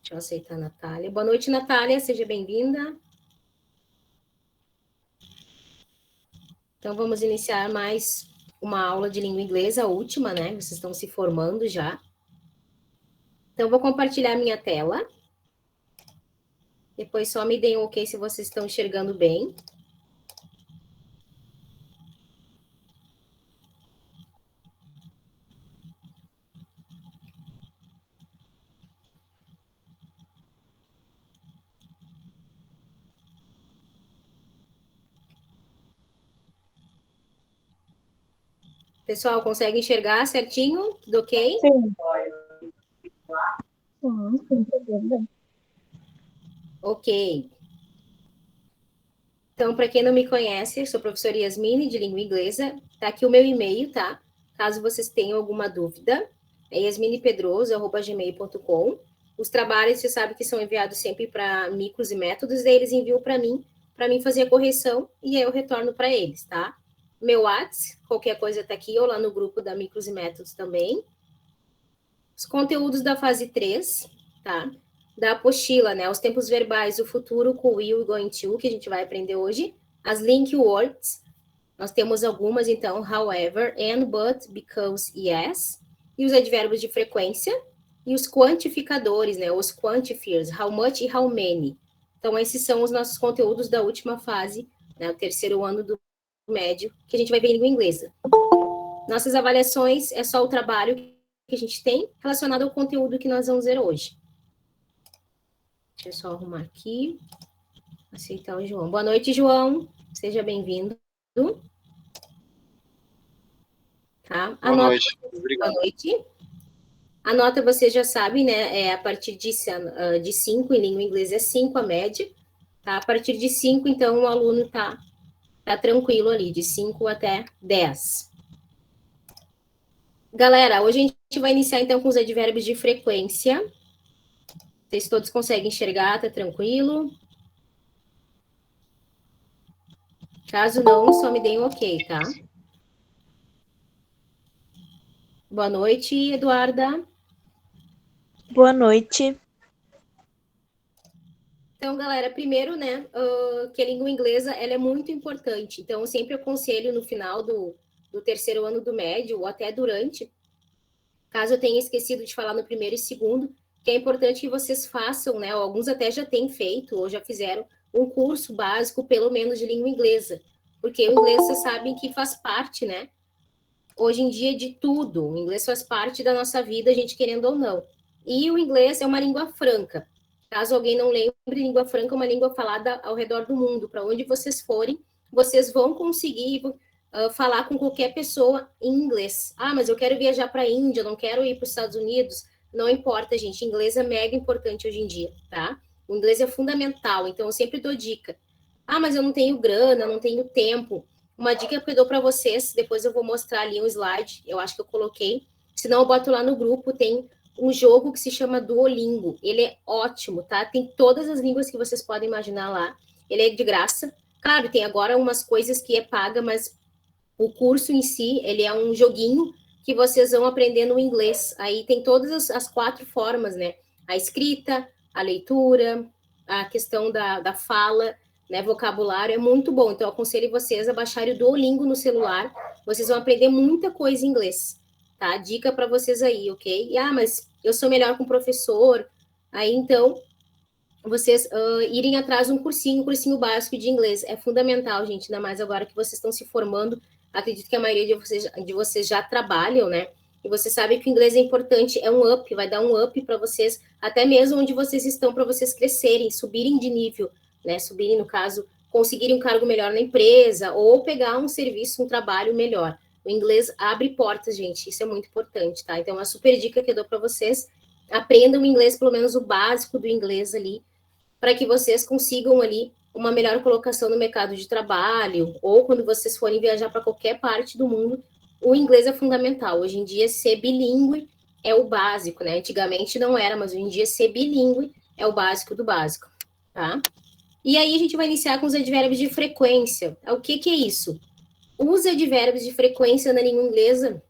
Deixa eu aceitar a Natália. Boa noite, Natália, seja bem-vinda. Então, vamos iniciar mais uma aula de língua inglesa, a última, né? Vocês estão se formando já. Então, vou compartilhar minha tela. Depois só me deem um ok se vocês estão enxergando bem. Pessoal, consegue enxergar certinho? Tudo ok? Sim. Sim, entendendo. Ok. Então, para quem não me conhece, eu sou a professora Yasmine, de língua inglesa. Tá aqui o meu e-mail, tá? Caso vocês tenham alguma dúvida, é yasminepedroso@gmail.com. Os trabalhos, você sabe que são enviados sempre para micros e métodos, daí eles enviam para mim fazer a correção, e aí eu retorno para eles, tá? Meu WhatsApp, qualquer coisa tá aqui, ou lá no grupo da Micros e Métodos também. Os conteúdos da fase 3, tá? Da apostila, né? Os tempos verbais, o futuro com will e going to, que a gente vai aprender hoje. As link words, nós temos algumas, então, however, and, but, because, yes. E os advérbios de frequência. E os quantificadores, né? Os quantifiers, how much e how many. Então, esses são os nossos conteúdos da última fase, né? O terceiro ano do médio, que a gente vai ver em língua inglesa. Nossas avaliações é só o trabalho que a gente tem relacionado ao conteúdo que nós vamos ver hoje. Deixa eu só arrumar aqui. Aceitar o João. Boa noite, João. Seja bem-vindo. Tá? Boa noite. Obrigado. Boa noite. A nota você já sabe, né? É a partir de 5, em língua inglesa é 5 a média. Tá? A partir de 5, então, o aluno tá tranquilo ali, de 5 até 10. Galera, hoje a gente vai iniciar, então, com os advérbios de frequência. Vocês todos conseguem enxergar, tá tranquilo? Caso não, só me deem um ok, tá? Boa noite, Eduarda. Boa noite. Então, galera, primeiro, né, que a língua inglesa, ela é muito importante. Então, eu sempre aconselho no final do terceiro ano do médio, ou até durante, caso eu tenha esquecido de falar no primeiro e segundo, que é importante que vocês façam, né, alguns até já têm feito, ou já fizeram, um curso básico, pelo menos, de língua inglesa. Porque o inglês, vocês sabem que faz parte, né, hoje em dia, de tudo. O inglês faz parte da nossa vida, a gente querendo ou não. E o inglês é uma língua franca. Caso alguém não lembre, língua franca é uma língua falada ao redor do mundo. Para onde vocês forem, vocês vão conseguir falar com qualquer pessoa em inglês. Ah, mas eu quero viajar para a Índia, não quero ir para os Estados Unidos. Não importa, gente. Inglês é mega importante hoje em dia, tá? O inglês é fundamental, então eu sempre dou dica. Ah, mas eu não tenho grana, não tenho tempo. Uma dica que eu dou para vocês, depois eu vou mostrar ali um slide, eu acho que eu coloquei. Se não, eu boto lá no grupo, tem um jogo que se chama Duolingo. Ele é ótimo, tá? Tem todas as línguas que vocês podem imaginar lá. Ele é de graça. Claro, tem agora umas coisas que é paga, mas o curso em si, ele é um joguinho que vocês vão aprendendo o inglês. Aí tem todas as 4 formas, né? A escrita, a leitura, a questão da fala, né? Vocabulário, é muito bom. Então, eu aconselho vocês a baixarem o Duolingo no celular. Vocês vão aprender muita coisa em inglês, tá? Dica para vocês aí, ok? E, mas eu sou melhor com professor. Aí, então, vocês irem atrás de um cursinho básico de inglês. É fundamental, gente, ainda mais agora que vocês estão se formando. Acredito que a maioria de vocês já trabalham, né? E você sabe que o inglês é importante, é um up, vai dar um up para vocês, até mesmo onde vocês estão, para vocês crescerem, subirem de nível, né? Subirem, no caso, conseguirem um cargo melhor na empresa, ou pegar um serviço, um trabalho melhor. O inglês abre portas, gente, isso é muito importante, tá? Então, uma super dica que eu dou para vocês, aprendam o inglês, pelo menos o básico do inglês ali, para que vocês consigam ali uma melhor colocação no mercado de trabalho, ou quando vocês forem viajar para qualquer parte do mundo, o inglês é fundamental. Hoje em dia, ser bilíngue é o básico, né? Antigamente não era, mas hoje em dia, ser bilíngue é o básico do básico, tá? E aí, a gente vai iniciar com os advérbios de frequência. O que é isso? Os advérbios de frequência na língua inglesa,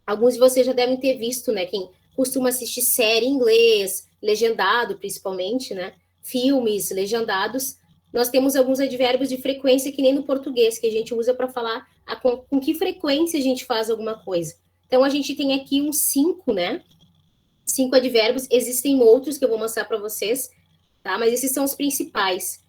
alguns de vocês já devem ter visto, né? Quem costuma assistir série em inglês, legendado, principalmente, né? Filmes legendados, nós temos alguns advérbios de frequência que nem no português, que a gente usa para falar com que frequência a gente faz alguma coisa. Então, a gente tem aqui uns 5, né? 5 advérbios. Existem outros que eu vou mostrar para vocês, tá? Mas esses são os principais.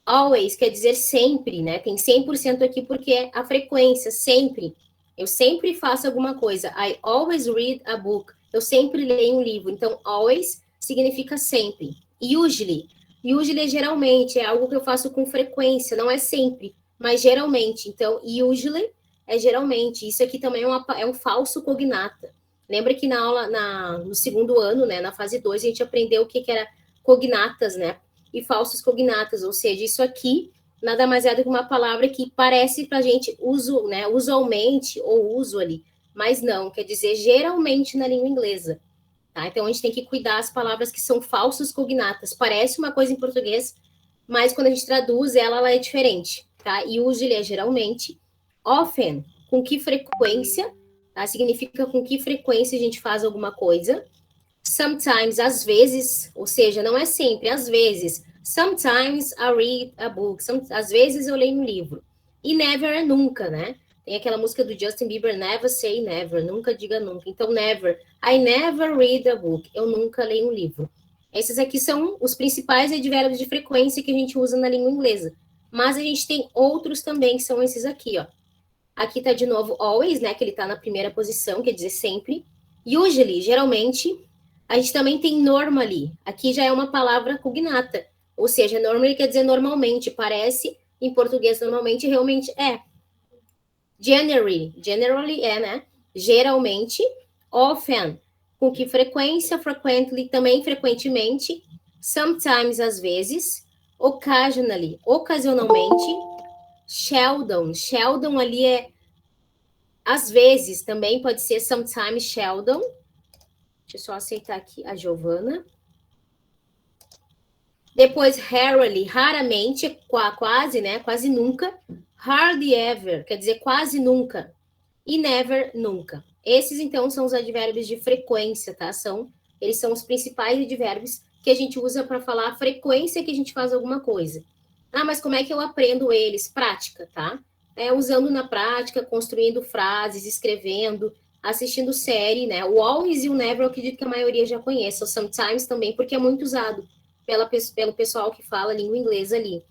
Always quer dizer sempre, né? Tem 100% aqui porque é a frequência, sempre. Eu sempre faço alguma coisa. I always read a book. Eu sempre leio um livro. Então, always significa sempre. Usually. Usually é geralmente, é algo que eu faço com frequência, não é sempre, mas geralmente. Então, usually é geralmente. Isso aqui também é um falso cognata. Lembra que na aula, no segundo ano, né, na fase 2, a gente aprendeu o que era cognatas, né? E falsos cognatas, ou seja, isso aqui nada mais é do que uma palavra que parece para a gente uso, né, usualmente ou usually, mas não, quer dizer geralmente na língua inglesa, tá? Então a gente tem que cuidar as palavras que são falsos cognatas. Parece uma coisa em português, mas quando a gente traduz ela é diferente, tá? E usually é geralmente, often, com que frequência, tá? Significa com que frequência a gente faz alguma coisa. Sometimes, às vezes, ou seja, não é sempre, às vezes. Sometimes I read a book. Às vezes eu leio um livro. E never é nunca, né? Tem aquela música do Justin Bieber, Never Say Never, nunca diga nunca. Então, never. I never read a book. Eu nunca leio um livro. Esses aqui são os principais advérbios de frequência que a gente usa na língua inglesa. Mas a gente tem outros também, que são esses aqui, ó. Aqui tá de novo always, né? Que ele tá na primeira posição, quer dizer sempre. Usually, geralmente. A gente também tem normally. Aqui já é uma palavra cognata. Ou seja, normally quer dizer normalmente. Parece, em português, normalmente, realmente é. Generally é, né? Geralmente. Often, com que frequência? Frequently, também frequentemente. Sometimes, às vezes. Occasionally, ocasionalmente. Sheldon ali é às vezes, também pode ser sometimes Sheldon. Deixa eu só aceitar aqui a Giovana. Depois, rarely, raramente, quase, né? Quase nunca. Hardly ever, quer dizer quase nunca. E never, nunca. Esses, então, são os advérbios de frequência, tá? Eles são os principais advérbios que a gente usa para falar a frequência que a gente faz alguma coisa. Ah, mas como é que eu aprendo eles? Prática, tá? Usando na prática, construindo frases, escrevendo, assistindo série, né? O always e o never eu acredito que a maioria já conhece. O sometimes também, porque é muito usado pelo pessoal que fala língua inglesa ali.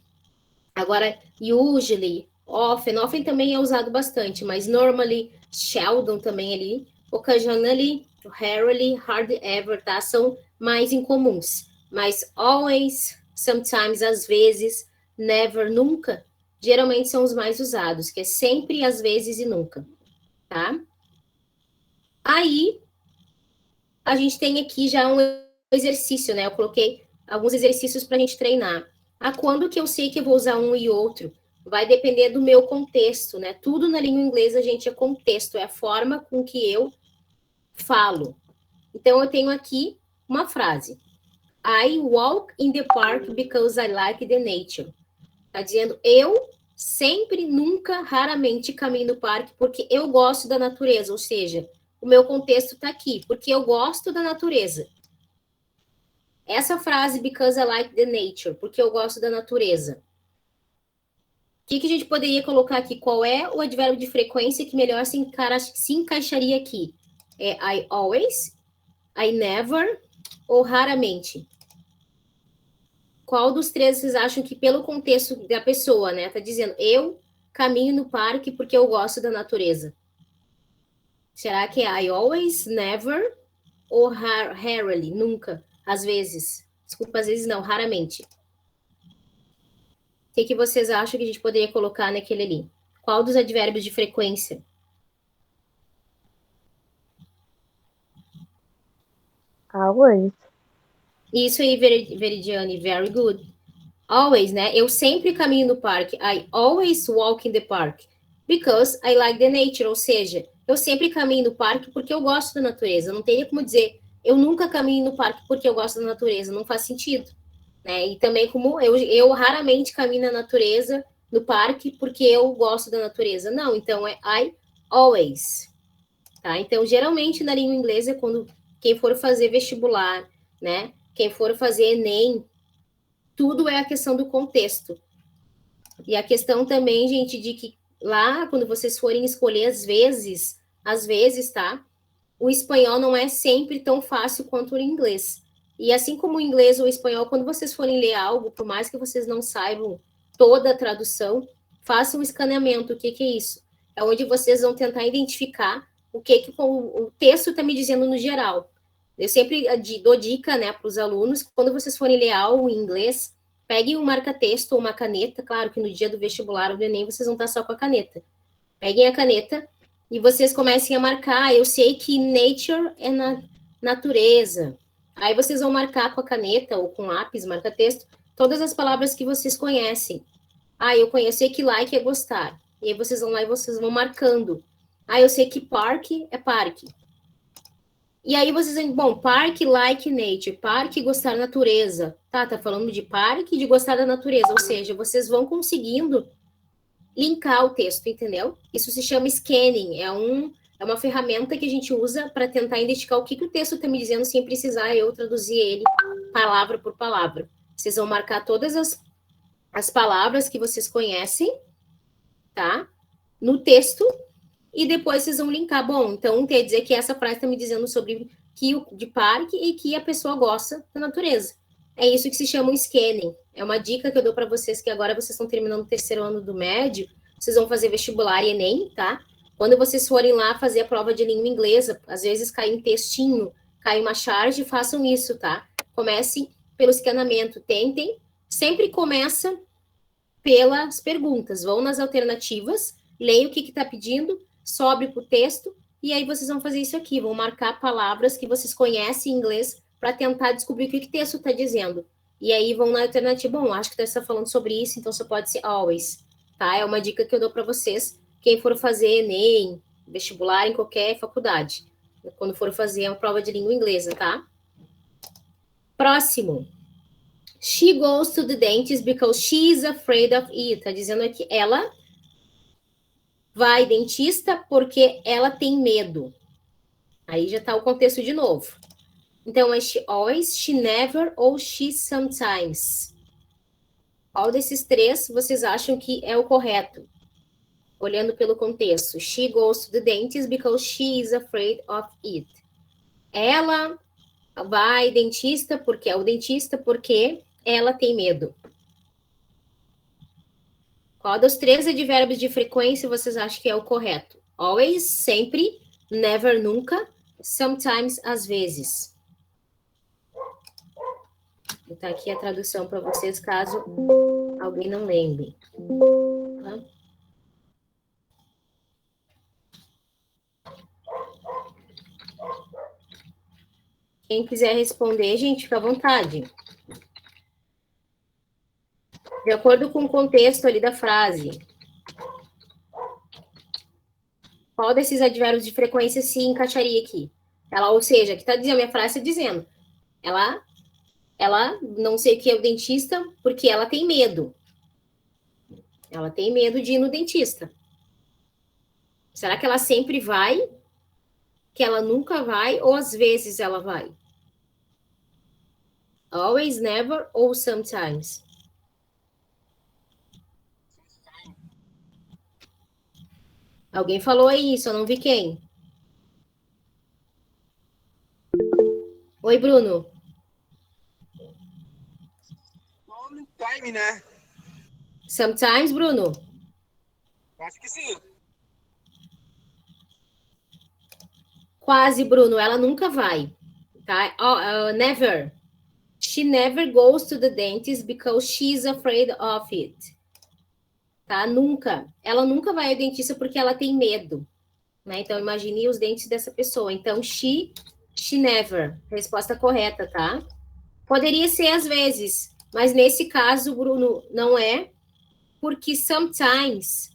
Agora, usually, often também é usado bastante, mas normally, seldom também ali, occasionally, rarely, hardly ever, tá? São mais incomuns. Mas always, sometimes, às vezes, never, nunca, geralmente são os mais usados, que é sempre, às vezes e nunca, tá? Aí, a gente tem aqui já um exercício, né? Eu coloquei alguns exercícios para a gente treinar. Quando que eu sei que eu vou usar um e outro? Vai depender do meu contexto, né? Tudo na língua inglesa, gente, é contexto, é a forma com que eu falo. Então, eu tenho aqui uma frase. I walk in the park because I like the nature. Tá dizendo, eu sempre, nunca, raramente caminho no parque porque eu gosto da natureza, ou seja, o meu contexto está aqui, porque eu gosto da natureza. Essa frase, because I like the nature, porque eu gosto da natureza. O que a gente poderia colocar aqui? Qual é o advérbio de frequência que melhor se encaixaria aqui? É I always, I never ou raramente? Qual dos três vocês acham que pelo contexto da pessoa, né? Tá dizendo, eu caminho no parque porque eu gosto da natureza. Será que é I always, never ou rarely, nunca, às vezes? Desculpa, às vezes não, raramente. O que vocês acham que a gente poderia colocar naquele ali? Qual dos advérbios de frequência? Always. Isso aí, Veridiane, very good. Always, né? Eu sempre caminho no parque. I always walk in the park because I like the nature. Ou seja, eu sempre caminho no parque porque eu gosto da natureza. Não teria como dizer, eu nunca caminho no parque porque eu gosto da natureza. Não faz sentido. Né? E também como eu raramente caminho na natureza, no parque, porque eu gosto da natureza. Não, então é I always. Tá? Então, geralmente, na língua inglesa, quando quem for fazer vestibular, né? quem for fazer Enem, tudo é a questão do contexto. E a questão também, gente, de que lá, quando vocês forem escolher, às vezes, tá? O espanhol não é sempre tão fácil quanto o inglês. E assim como o inglês ou o espanhol, quando vocês forem ler algo, por mais que vocês não saibam toda a tradução, façam um escaneamento. O que é isso? É onde vocês vão tentar identificar o que o texto está me dizendo no geral. Eu sempre dou dica, né, para os alunos, quando vocês forem ler algo em inglês, peguem um marca-texto ou uma caneta. Claro que no dia do vestibular ou do Enem vocês vão estar só com a caneta. Peguem a caneta e vocês comecem a marcar. Eu sei que nature é natureza. Aí vocês vão marcar com a caneta ou com lápis, marca-texto, todas as palavras que vocês conhecem. Eu conheço, sei que like é gostar. E aí vocês vão lá e vocês vão marcando. Eu sei que parque é parque. E aí vocês dizem, bom, parque, like, nature, parque, gostar da natureza. Tá falando de parque e de gostar da natureza. Ou seja, vocês vão conseguindo linkar o texto, entendeu? Isso se chama scanning, é uma ferramenta que a gente usa para tentar identificar o que o texto está me dizendo sem precisar eu traduzir ele palavra por palavra. Vocês vão marcar todas as palavras que vocês conhecem, tá? No texto, e depois vocês vão linkar. Bom, então quer dizer que essa frase está me dizendo sobre de parque e que a pessoa gosta da natureza. É isso que se chama um scanning. É uma dica que eu dou para vocês, que agora vocês estão terminando o terceiro ano do médio, vocês vão fazer vestibular e Enem, tá? Quando vocês forem lá fazer a prova de língua inglesa, às vezes cai um textinho, cai uma charge, façam isso, tá? Comecem pelo escaneamento, tentem. Sempre começa pelas perguntas. Vão nas alternativas, leia o que está pedindo, sobe para o texto, e aí vocês vão fazer isso aqui, vão marcar palavras que vocês conhecem em inglês para tentar descobrir o que o texto está dizendo. E aí vão na alternativa, bom, acho que você está falando sobre isso, então só pode ser always, tá? É uma dica que eu dou para vocês, quem for fazer Enem, vestibular em qualquer faculdade, quando for fazer uma prova de língua inglesa, tá? Próximo. She goes to the dentist because she's afraid of it. Tá dizendo aqui, ela vai dentista porque ela tem medo. Aí já tá o contexto de novo. Então, é she always, she never ou she sometimes. Qual desses três vocês acham que é o correto? Olhando pelo contexto. She goes to the dentist because she is afraid of it. Ela vai dentista porque é o dentista porque ela tem medo. Qual dos três advérbios de frequência vocês acham que é o correto? Always, sempre, never, nunca, sometimes, às vezes. Vou botar aqui a tradução para vocês, caso alguém não lembre. Tá? Quem quiser responder, gente, fica à vontade. De acordo com o contexto ali da frase. Qual desses advérbios de frequência se encaixaria aqui? Ela, ou seja, que está dizendo, a minha frase está dizendo, ela não sei o que é o dentista porque ela tem medo. Ela tem medo de ir no dentista. Será que ela sempre vai? Que ela nunca vai? Ou às vezes ela vai? Always, never ou sometimes? Alguém falou aí, só não vi quem. Oi, Bruno. Long time, né? Sometimes, Bruno? Acho que sim. Quase, Bruno. Ela nunca vai. Tá? Never. She never goes to the dentist because she's afraid of it. Tá? Nunca. Ela nunca vai ao dentista porque ela tem medo. Né? Então, imagine os dentes dessa pessoa. Então, she never. Resposta correta, tá? Poderia ser às vezes, mas nesse caso, Bruno, não é, porque sometimes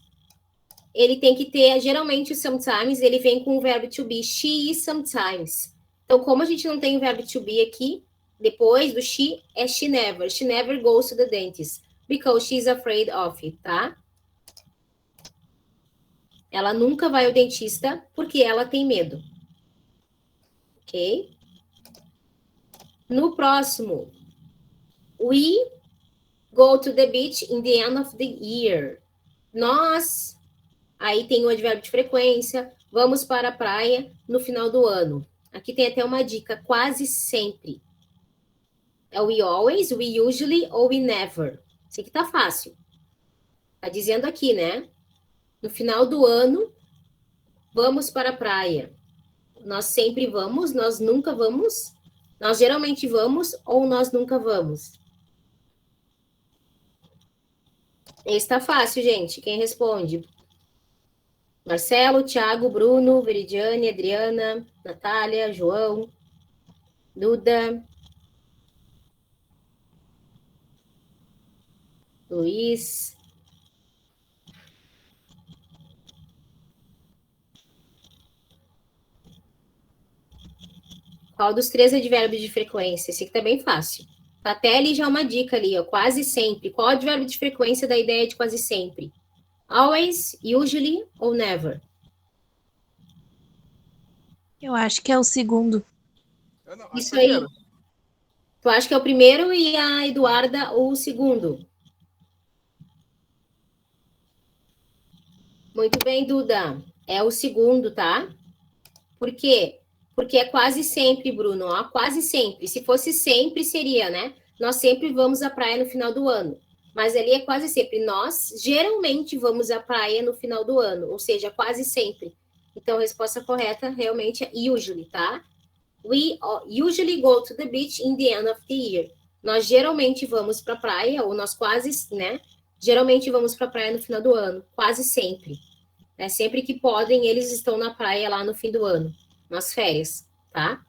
ele tem que ter, geralmente o sometimes, ele vem com o verbo to be, she is sometimes. Então, como a gente não tem o verbo to be aqui, depois do she, é she never goes to the dentist, because she's afraid of it, tá? Ela nunca vai ao dentista porque ela tem medo. Ok? No próximo, we go to the beach in the end of the year. Nós, aí tem o advérbio de frequência, vamos para a praia no final do ano. Aqui tem até uma dica, quase sempre. É we always, we usually ou we never. Isso aqui tá fácil. Tá dizendo aqui, né? No final do ano, vamos para a praia. Nós sempre vamos, nós nunca vamos, nós geralmente vamos ou nós nunca vamos. Esse tá fácil, gente. Quem responde? Marcelo, Thiago, Bruno, Veridiane, Adriana, Natália, João, Duda, Luiz. Qual dos 3 advérbios de frequência? Esse aqui tá bem fácil. Até ali já é uma dica ali, ó. Quase sempre. Qual advérbio de frequência da ideia de quase sempre? Always, usually ou never? Eu acho que é o segundo. Isso aí. Tu acha que é o primeiro e a Eduarda o segundo? Muito bem, Duda. É o segundo, tá? Por quê? Porque é quase sempre, Bruno. Ó, quase sempre. Se fosse sempre, seria, né? Nós sempre vamos à praia no final do ano. Mas ali é quase sempre. Nós geralmente vamos à praia no final do ano. Ou seja, quase sempre. Então, a resposta correta realmente é usually, tá? We usually go to the beach in the end of the year. Nós geralmente vamos para a praia, ou nós quase, né? Geralmente vamos para a praia no final do ano. Quase sempre. É sempre que podem, eles estão na praia lá no fim do ano. Nas férias, tá?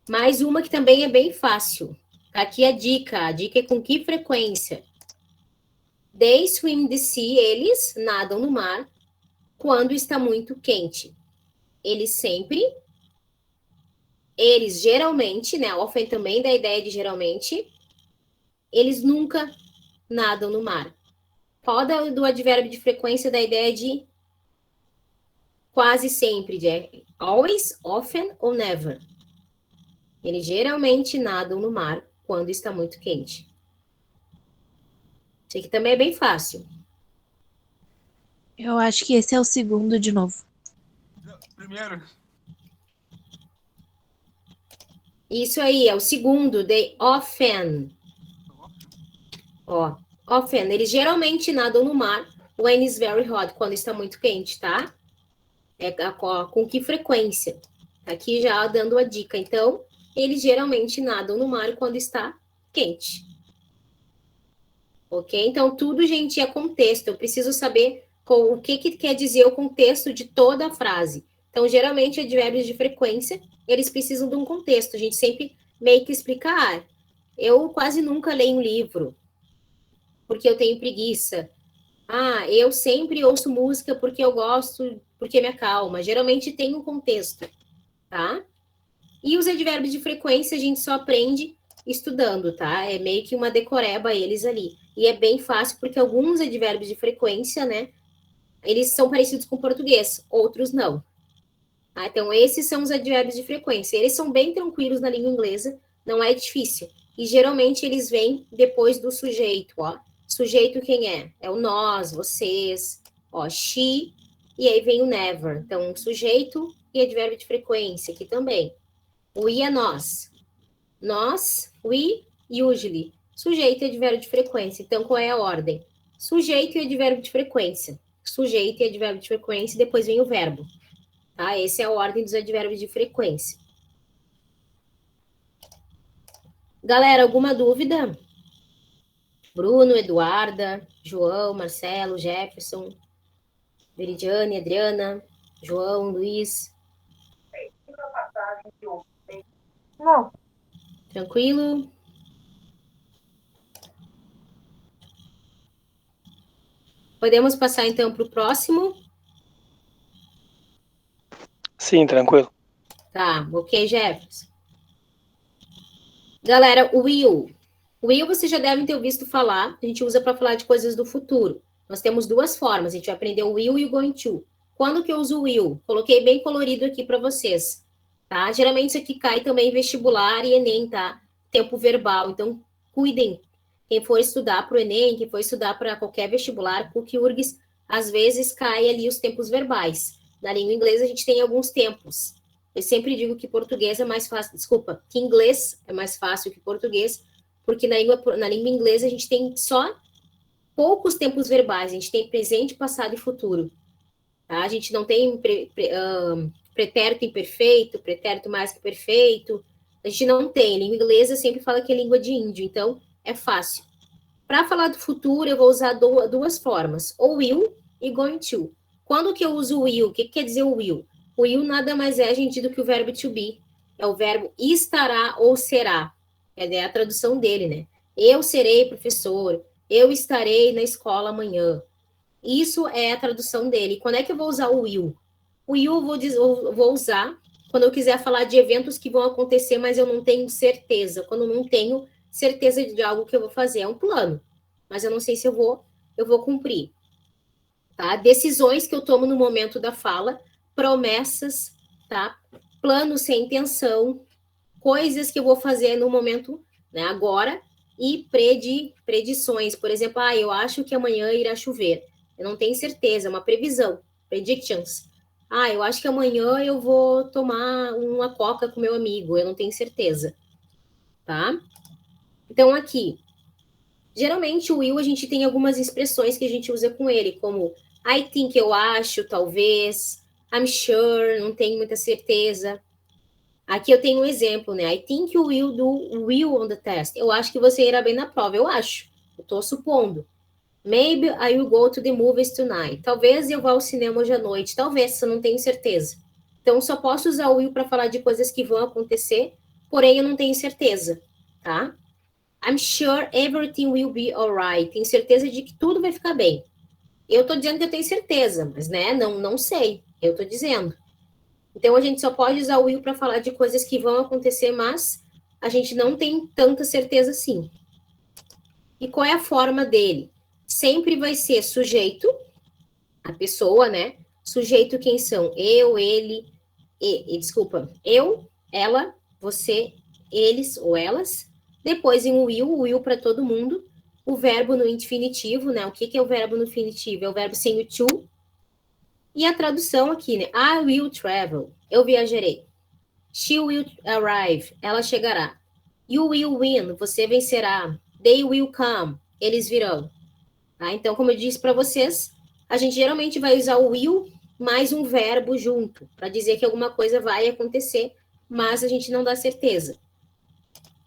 Mais uma que também é bem fácil. Aqui a dica é com que frequência? They swim the sea, eles nadam no mar quando está muito quente. Eles geralmente, né? Often também da ideia de geralmente, eles nunca nadam no mar. Qual do advérbio de frequência da ideia de quase sempre, de always, often ou never? Eles geralmente nadam no mar quando está muito quente. Isso aqui também é bem fácil. Eu acho que esse é o segundo de novo. Primeiro. Isso aí, é o segundo, they often. Ó, often, eles geralmente nadam no mar when it's very hot, quando está muito quente, tá? Com que frequência? Aqui já dando a dica. Então, eles geralmente nadam no mar quando está quente. Ok? Então, tudo, gente, é contexto. Eu preciso saber o que quer dizer o contexto de toda a frase. Então, geralmente, advérbios de frequência, eles precisam de um contexto. A gente sempre meio que explicar. Eu quase nunca leio um livro, porque eu tenho preguiça. Eu sempre ouço música porque eu gosto, porque me acalma. Geralmente tem um contexto, tá? E os advérbios de frequência a gente só aprende estudando, tá? É meio que uma decoreba eles ali. E é bem fácil, porque alguns advérbios de frequência, né? Eles são parecidos com o português, outros não. Tá? Então, esses são os advérbios de frequência. Eles são bem tranquilos na língua inglesa, não é difícil. E geralmente eles vêm depois do sujeito, ó. Sujeito quem é? É o nós, vocês, ó, she, e aí vem o never. Então, sujeito e advérbio de frequência aqui também. O we é nós. Nós, we, usually. Sujeito e advérbio de frequência. Então, qual é a ordem? Sujeito e advérbio de frequência. Sujeito e advérbio de frequência, e depois vem o verbo. Tá? Essa é a ordem dos advérbios de frequência. Galera, alguma dúvida? Bruno, Eduarda, João, Marcelo, Jefferson, Veridiane, Adriana, João, Luiz. Não. Tranquilo? Podemos passar, então, para o próximo? Sim, tranquilo. Tá, ok, Jefferson. Galera, o will. O will vocês já devem ter ouvido falar. A gente usa para falar de coisas do futuro. Nós temos duas formas. A gente vai aprender o will e o going to. Quando que eu uso o will? Coloquei bem colorido aqui para vocês. tá? Geralmente isso aqui cai também em vestibular e Enem, tá? Tempo verbal. Então, cuidem. Quem for estudar para o Enem, quem for estudar para qualquer vestibular, PUC, URGS, às vezes cai ali os tempos verbais. Na língua inglesa, a gente tem alguns tempos. Eu sempre digo que português é mais fácil, desculpa, que inglês é mais fácil que português, porque na língua inglesa a gente tem só poucos tempos verbais, a gente tem presente, passado e futuro. Tá? A gente não tem pretérito imperfeito, pretérito mais que perfeito, a gente não tem. Língua inglesa sempre fala que é língua de índio, então é fácil. Para falar do futuro, eu vou usar duas formas, ou will e going to. Quando que eu uso will? O que quer dizer o will? O will nada mais é, gente, do que o verbo to be. É o verbo estará ou será. É a tradução dele, né? Eu serei professor. Eu estarei na escola amanhã. Isso é a tradução dele. Quando é que eu vou usar o will? O will eu vou usar quando eu quiser falar de eventos que vão acontecer, mas eu não tenho certeza. Quando eu não tenho certeza de algo que eu vou fazer. É um plano. Mas eu não sei se eu vou cumprir. Tá? Decisões que eu tomo no momento da fala, promessas, tá? Planos sem intenção, coisas que eu vou fazer no momento, né, agora, e predições. Por exemplo, eu acho que amanhã irá chover. Eu não tenho certeza, é uma previsão, predictions. Eu acho que amanhã eu vou tomar uma coca com meu amigo, eu não tenho certeza, tá? Então, aqui, geralmente o will, a gente tem algumas expressões que a gente usa com ele, como I think, eu acho, talvez, I'm sure, não tenho muita certeza. Aqui eu tenho um exemplo, né? I think you will do well on the test. Eu acho que você irá bem na prova, eu acho. Eu tô supondo. Maybe I will go to the movies tonight. Talvez eu vá ao cinema hoje à noite. Talvez, eu não tenho certeza. Então, só posso usar o will para falar de coisas que vão acontecer, porém eu não tenho certeza, tá? I'm sure everything will be alright. Tenho certeza de que tudo vai ficar bem. Eu tô dizendo que eu tenho certeza, mas, né, não sei. Eu tô dizendo. Então, a gente só pode usar o will para falar de coisas que vão acontecer, mas a gente não tem tanta certeza assim. E qual é a forma dele? Sempre vai ser sujeito, a pessoa, né? Sujeito quem são? Eu, ele, eu, ela, você, eles ou elas. Depois em o will para todo mundo. O verbo no infinitivo, né? O que é o verbo no infinitivo? É o verbo sem o to. E a tradução aqui, né? I will travel. Eu viajarei. She will arrive. Ela chegará. You will win. Você vencerá. They will come. Eles virão. Tá? Então, como eu disse para vocês, a gente geralmente vai usar o will mais um verbo junto, para dizer que alguma coisa vai acontecer, mas a gente não dá certeza.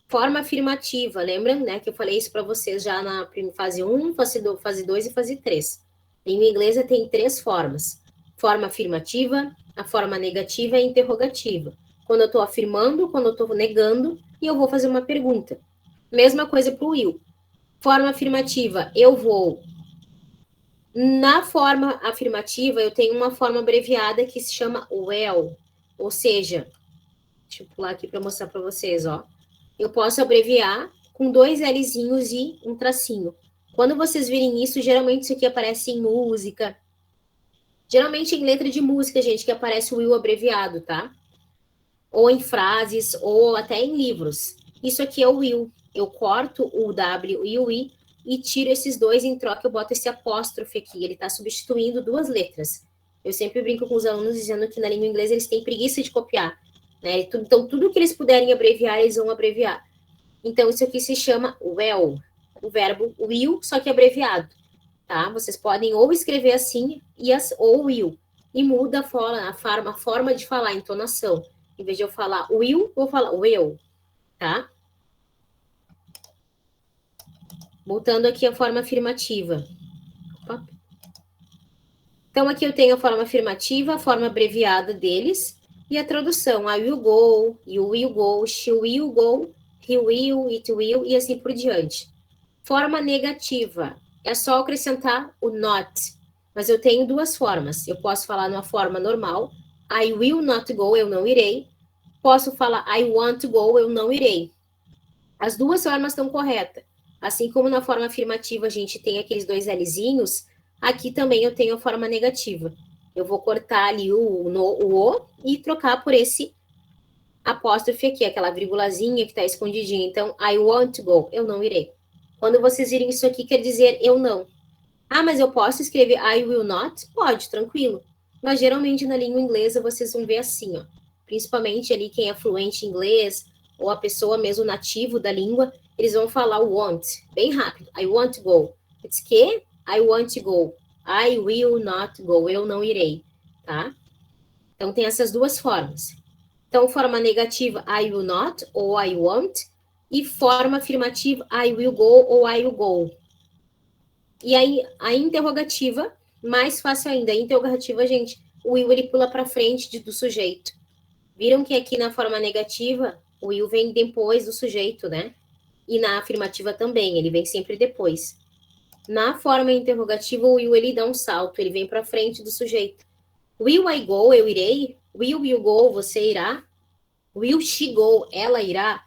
Forma afirmativa, lembram, né, que eu falei isso para vocês já na fase 1, fase 2 e fase 3. Língua inglesa tem 3 formas. Forma afirmativa, a forma negativa e a interrogativa. Quando eu estou afirmando, quando eu estou negando, e eu vou fazer uma pergunta. Mesma coisa para o will. Forma afirmativa, eu vou. Na forma afirmativa, eu tenho uma forma abreviada que se chama well. Ou seja, deixa eu pular aqui para mostrar para vocês, ó. Eu posso abreviar com 2 Lzinhos e um tracinho. Quando vocês virem isso, geralmente isso aqui aparece em música. Geralmente em letra de música, gente, que aparece o will abreviado, tá? Ou em frases, ou até em livros. Isso aqui é o will. Eu corto o W e o I e tiro esses 2, em troca eu boto esse apóstrofe aqui. Ele está substituindo 2 letras. Eu sempre brinco com os alunos dizendo que na língua inglesa eles têm preguiça de copiar. Né? Então, tudo que eles puderem abreviar, eles vão abreviar. Então, isso aqui se chama well. O verbo will, só que abreviado. Tá? Vocês podem ou escrever assim, ou will. E muda a forma de falar, a entonação. Em vez de eu falar will, vou falar will. Tá? Voltando aqui à forma afirmativa. Opa. Então, aqui eu tenho a forma afirmativa, a forma abreviada deles, e a tradução. I will go, you will go, she will go, he will, it will, e assim por diante. Forma negativa. É só acrescentar o not. Mas eu tenho 2 formas. Eu posso falar numa forma normal. I will not go, eu não irei. Posso falar I want to go, eu não irei. As 2 formas estão corretas. Assim como na forma afirmativa a gente tem aqueles 2 Lzinhos, aqui também eu tenho a forma negativa. Eu vou cortar ali o e trocar por esse apóstrofe aqui, aquela vírgulazinha que está escondidinha. Então, I want to go. Eu não irei. Quando vocês virem isso aqui, quer dizer eu não. Ah, mas eu posso escrever I will not? Pode, tranquilo. Mas geralmente na língua inglesa vocês vão ver assim, ó. Principalmente ali quem é fluente em inglês ou a pessoa mesmo nativo da língua, eles vão falar o want, bem rápido. I want to go. It's que? I want to go. I will not go. Eu não irei, tá? Então tem essas duas formas. Então, forma negativa, I will not ou I won't. E forma afirmativa, I will go ou I will go. E aí, a interrogativa, mais fácil ainda. A interrogativa, gente, o will ele pula para frente do sujeito. Viram que aqui na forma negativa, o will vem depois do sujeito, né? E na afirmativa também, ele vem sempre depois. Na forma interrogativa, o will ele dá um salto, ele vem para frente do sujeito. Will I go? Eu irei. Will you go? Você irá. Will she go? Ela irá.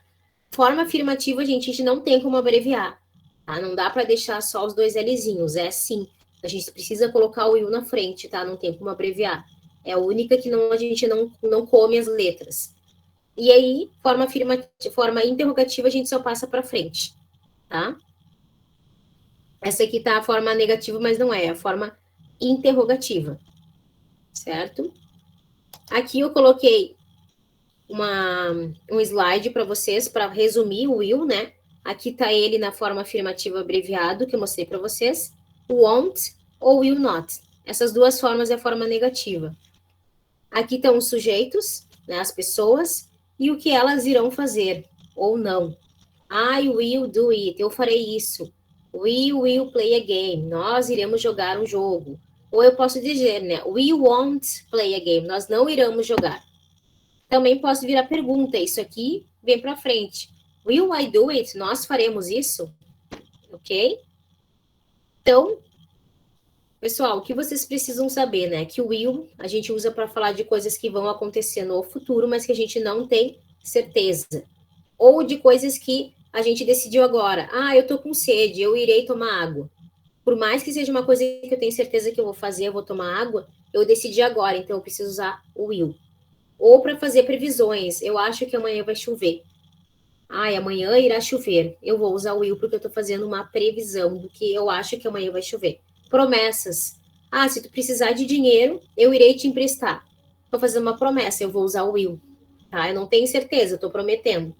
Forma afirmativa, gente, a gente não tem como abreviar. Tá? Não dá para deixar só os dois Lzinhos. É sim. A gente precisa colocar o will na frente, tá? Não tem como abreviar. É a única que a gente não come as letras. E aí, forma interrogativa, a gente só passa para frente, tá? Essa aqui tá a forma negativa, mas não é a forma interrogativa, certo? Aqui eu coloquei um slide para vocês, para resumir o will, né? Aqui tá ele na forma afirmativa abreviado, que eu mostrei para vocês. Won't ou will not. Essas duas formas é a forma negativa. Aqui estão os sujeitos, né, as pessoas, e o que elas irão fazer, ou não. I will do it, eu farei isso. We will play a game, nós iremos jogar um jogo. Ou eu posso dizer, né, we won't play a game, nós não iremos jogar. Também posso virar pergunta, isso aqui vem para frente. Will I do it? Nós faremos isso? Ok? Então, pessoal, o que vocês precisam saber, né? Que o will a gente usa para falar de coisas que vão acontecer no futuro, mas que a gente não tem certeza. Ou de coisas que a gente decidiu agora. Ah, eu tô com sede, eu irei tomar água. Por mais que seja uma coisa que eu tenho certeza que eu vou fazer, eu vou tomar água, eu decidi agora, então eu preciso usar o will. Ou para fazer previsões. Eu acho que amanhã vai chover. Ai, amanhã irá chover. Eu vou usar o will porque eu estou fazendo uma previsão do que eu acho que amanhã vai chover. Promessas. Ah, se tu precisar de dinheiro, eu irei te emprestar. Estou fazendo uma promessa, eu vou usar o will. Tá? Eu não tenho certeza, estou prometendo.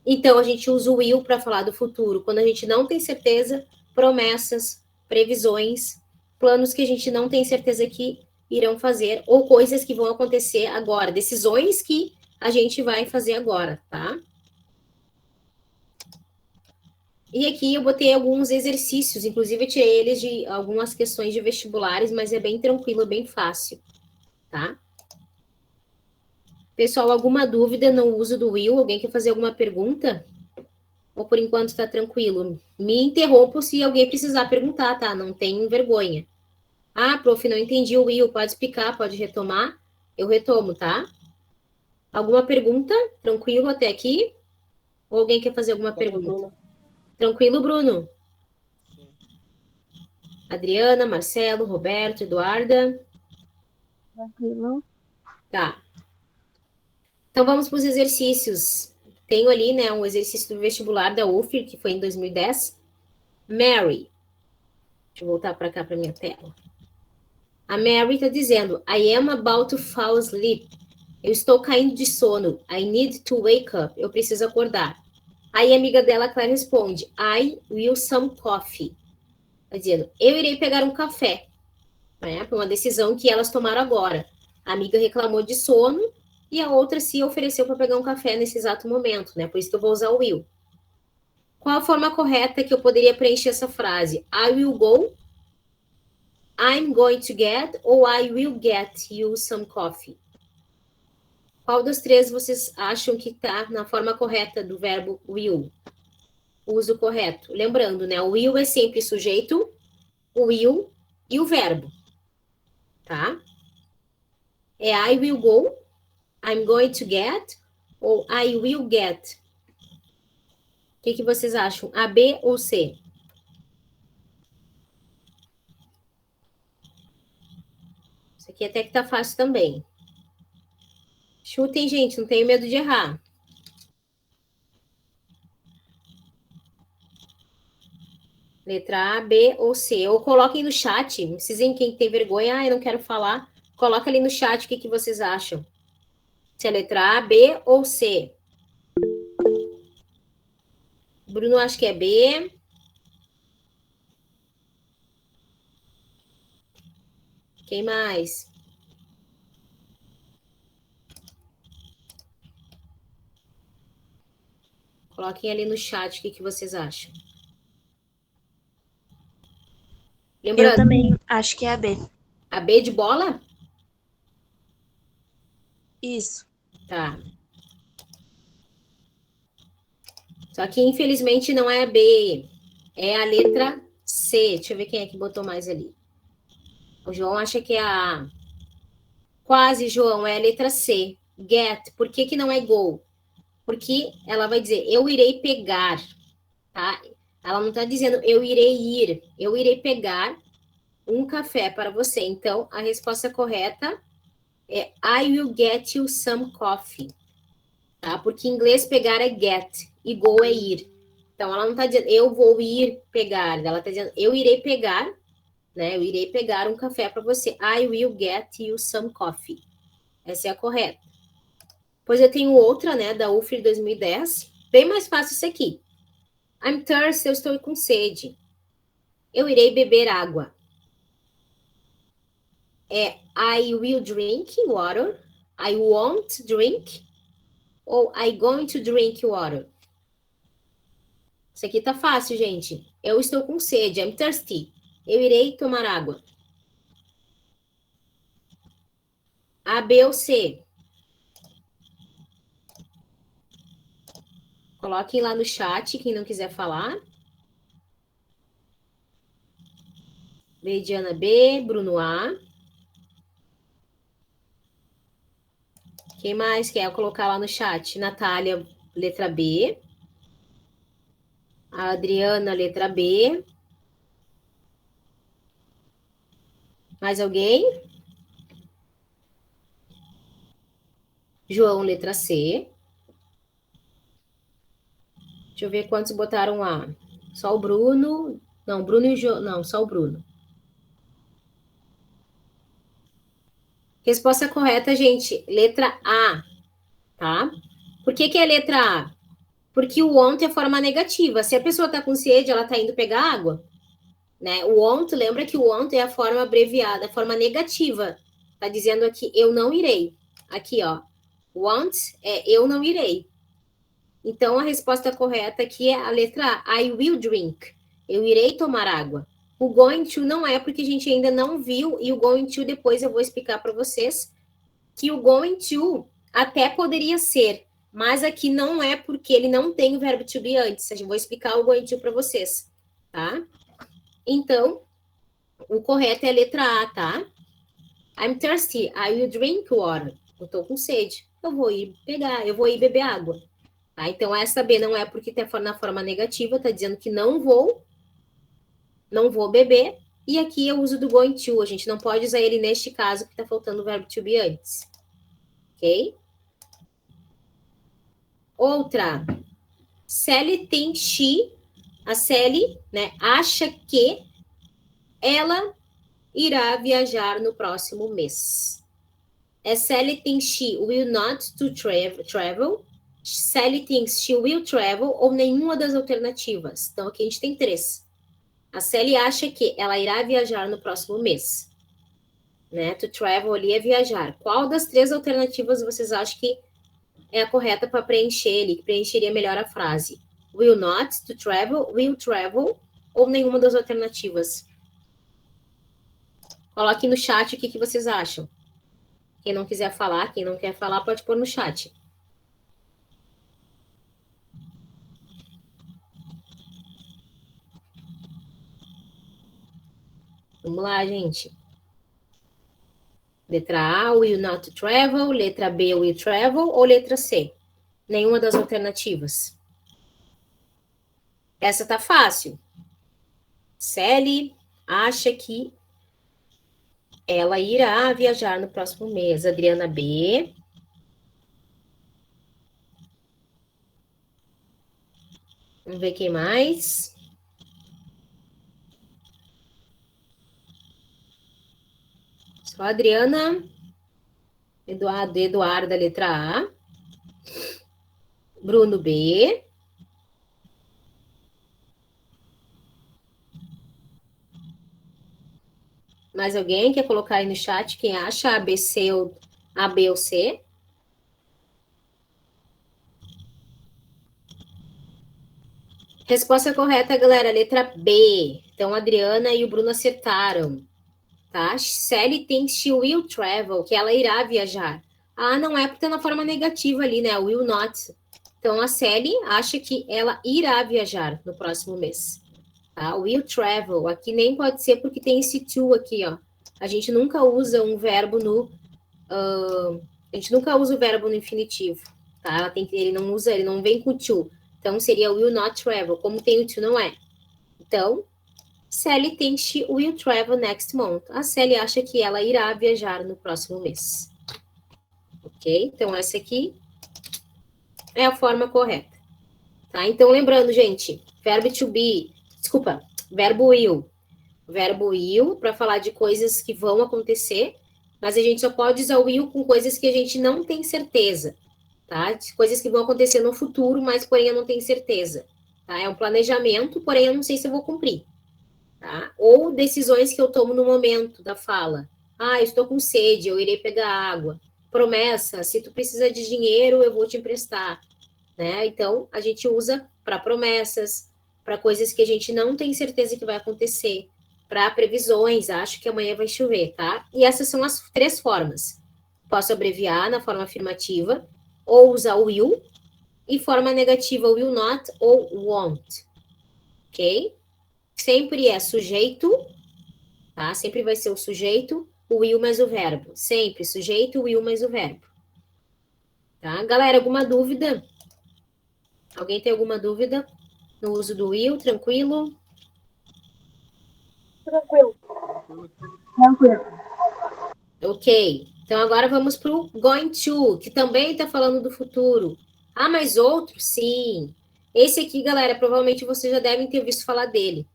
Então, a gente usa o will para falar do futuro. Quando a gente não tem certeza, promessas, previsões, planos que a gente não tem certeza que irão fazer, ou coisas que vão acontecer agora, decisões que a gente vai fazer agora, tá? E aqui eu botei alguns exercícios, inclusive eu tirei eles de algumas questões de vestibulares, mas é bem tranquilo, bem fácil, tá? Pessoal, alguma dúvida no uso do will? Alguém quer fazer alguma pergunta? Ou por enquanto está tranquilo? Me interrompo se alguém precisar perguntar, tá? Não tem vergonha. Ah, prof, não entendi o will. Pode explicar, pode retomar. Eu retomo, tá? Alguma pergunta? Tranquilo até aqui? Ou alguém quer fazer alguma pergunta? Tranquilo, Bruno? Adriana, Marcelo, Roberto, Eduarda? Tranquilo. Tá. Então vamos para os exercícios. Tenho ali, né, um exercício do vestibular da UFR, que foi em 2010. Mary. Deixa eu voltar para cá para minha tela. A Mary está dizendo, I am about to fall asleep. Eu estou caindo de sono. I need to wake up. Eu preciso acordar. Aí a amiga dela, Claire, responde, I will some coffee. Está dizendo, eu irei pegar um café. Né, por uma decisão que elas tomaram agora. A amiga reclamou de sono e a outra se ofereceu para pegar um café nesse exato momento, né? Por isso que eu vou usar o will. Qual a forma correta que eu poderia preencher essa frase? I will go, I'm going to get, ou I will get you some coffee? Qual dos três vocês acham que está na forma correta do verbo will? O uso correto. Lembrando, né? O will é sempre sujeito, o will e o verbo. Tá? É I will go, I'm going to get, ou I will get? O que vocês acham? A, B ou C? Isso aqui até que tá fácil também. Chutem, gente, não tenho medo de errar. Letra A, B ou C. Ou coloquem no chat. Não precisem, quem tem vergonha, eu não quero falar. Coloca ali no chat o que vocês acham. Se é letra A, B ou C. Bruno, acho que é B. Quem mais? Coloquem ali no chat o que vocês acham. Lembrando, Eu também acho que é a B. a B de bola? Isso. Tá. Só que, infelizmente, não é a B. É a letra C. Deixa eu ver quem é que botou mais ali. O João acha que é a A. Quase, João, é a letra C. Get. Por que não é go? Porque ela vai dizer, eu irei pegar, tá? Ela não está dizendo, eu irei ir. Eu irei pegar um café para você. Então, a resposta correta é I will get you some coffee. Tá? Porque em inglês pegar é get e go é ir. Então, ela não está dizendo, eu vou ir pegar. Ela está dizendo, eu irei pegar, né? Eu irei pegar um café para você. I will get you some coffee. Essa é a correta. Pois eu tenho outra, né, da UFR 2010. Bem mais fácil isso aqui. I'm thirsty, eu estou com sede. Eu irei beber água. É I will drink water. I won't drink. Ou I going to drink water. Isso aqui tá fácil, gente. Eu estou com sede. I'm thirsty. Eu irei tomar água. A, B ou C? Coloquem lá no chat, quem não quiser falar. Leidiana B, Bruno A. Quem mais quer colocar lá no chat? Natália, letra B. A Adriana, letra B. Mais alguém? João, letra C. Deixa eu ver quantos botaram A. Só o Bruno. Não, Bruno e o João. Não, só o Bruno. Resposta correta, gente. Letra A. Tá? Por que é letra A? Porque o want é forma negativa. Se a pessoa está com sede, ela está indo pegar água. Né? O want, lembra que o want é a forma abreviada, a forma negativa. Está dizendo aqui, eu não irei. Aqui, ó. Want é eu não irei. Então, a resposta correta aqui é a letra A. I will drink. Eu irei tomar água. O going to não é, porque a gente ainda não viu, e o going to depois eu vou explicar para vocês, que o going to até poderia ser, mas aqui não é porque ele não tem o verbo to be antes. Eu vou explicar o going to para vocês, tá? Então, o correto é a letra A, tá? I'm thirsty. I will drink water. Eu tô com sede. Eu vou ir beber água. Tá? Então, essa B não é porque tá na forma negativa, tá dizendo que não vou beber. E aqui eu uso do going to. A gente não pode usar ele neste caso, porque tá faltando o verbo to be antes. Ok? Outra. Sally tem she. A Sally, né, acha que ela irá viajar no próximo mês. Sally thinks she will not to travel. Sally thinks she will travel ou nenhuma das alternativas. Então, aqui a gente tem 3. A Sally acha que ela irá viajar no próximo mês. Né? To travel ali é viajar. Qual das 3 alternativas vocês acham que é a correta para preencher ele, que preencheria melhor a frase? Will not to travel, will travel ou nenhuma das alternativas? Coloque no chat o que vocês acham. Quem não quiser falar, quem não quer falar, pode pôr no chat. Vamos lá, gente. Letra A, will not travel. Letra B, will travel. Ou letra C? Nenhuma das alternativas. Essa tá fácil. Sally acha que ela irá viajar no próximo mês. Adriana B. Vamos ver quem mais. Só a Adriana. Eduardo, letra A. Bruno, B. Mais alguém quer colocar aí no chat quem acha A, B, C ou A, B ou C? Resposta correta, galera, letra B. Então, a Adriana e o Bruno acertaram. Tá? Sally thinks she will travel, que ela irá viajar. Ah, não é porque tá na forma negativa ali, né? Will not. Então, a Sally acha que ela irá viajar no próximo mês. Tá? Will travel. Aqui nem pode ser porque tem esse to aqui, ó. A gente nunca usa um verbo no... a gente nunca usa o verbo no infinitivo. Tá? Ele não vem com to. Então, seria will not travel. Como tem o to, não é. Então, Sally thinks she will travel next month. A Sally acha que ela irá viajar no próximo mês. Ok? Então, essa aqui é a forma correta. Tá? Então, lembrando, gente, verbo to be... Desculpa, verbo will. Verbo will para falar de coisas que vão acontecer, mas a gente só pode usar o will com coisas que a gente não tem certeza. Tá? Coisas que vão acontecer no futuro, mas, porém, eu não tenho certeza. Tá? É um planejamento, porém, eu não sei se eu vou cumprir. Tá? Ou decisões que eu tomo no momento da fala. Ah, eu estou com sede, eu irei pegar água. Promessa, se tu precisa de dinheiro, eu vou te emprestar. Né? Então, a gente usa para promessas, para coisas que a gente não tem certeza que vai acontecer, para previsões, acho que amanhã vai chover, tá? E essas são as 3 formas. Posso abreviar na forma afirmativa, ou usar o will, e forma negativa, will not ou won't. Ok? Sempre é sujeito, tá? Sempre vai ser o sujeito, o will mais o verbo. Sempre sujeito, o will mais o verbo. Tá? Galera, alguma dúvida? Alguém tem alguma dúvida no uso do will? Tranquilo? Tranquilo. Tranquilo. Ok. Então, agora vamos para o going to, que também está falando do futuro. Ah, mas outro? Sim. Esse aqui, galera, provavelmente vocês já devem ter visto falar dele.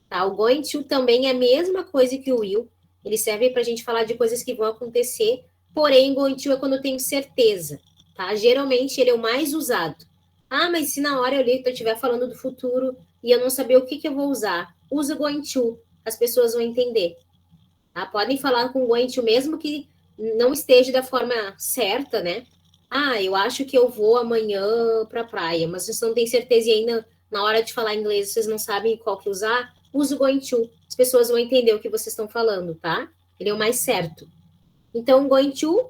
Tá? O going to também é a mesma coisa que o will. Ele serve para a gente falar de coisas que vão acontecer, porém, going to é quando eu tenho certeza. Tá? Geralmente, ele é o mais usado. Ah, mas se na hora eu estiver falando do futuro e eu não saber o que eu vou usar, usa going to. As pessoas vão entender. Tá? Podem falar com going to mesmo que não esteja da forma certa, né? Ah, eu acho que eu vou amanhã para a praia, mas vocês não têm certeza e ainda na hora de falar inglês vocês não sabem qual que usar, usa o going to. As pessoas vão entender o que vocês estão falando, tá? Ele é o mais certo. Então, going to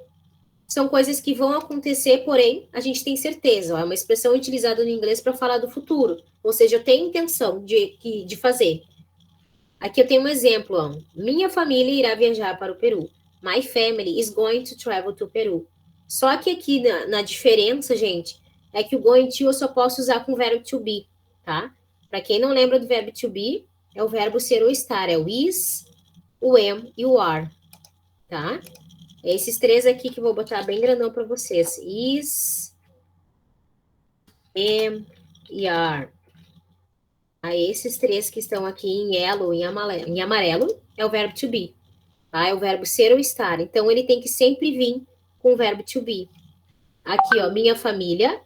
são coisas que vão acontecer, porém, a gente tem certeza. Ó, é uma expressão utilizada no inglês para falar do futuro. Ou seja, eu tenho intenção de fazer. Aqui eu tenho um exemplo. Ó. Minha família irá viajar para o Peru. My family is going to travel to Peru. Só que aqui na diferença, gente, é que o going to eu só posso usar com o verbo to be, tá? Para quem não lembra do verbo to be, é o verbo ser ou estar. É o is, o am e o are, tá? Esses 3 aqui que eu vou botar bem grandão para vocês. Is, am e are. Aí, esses 3 que estão aqui em yellow, em amarelo, é o verbo to be. Tá? É o verbo ser ou estar. Então, ele tem que sempre vir com o verbo to be. Aqui, ó, minha família,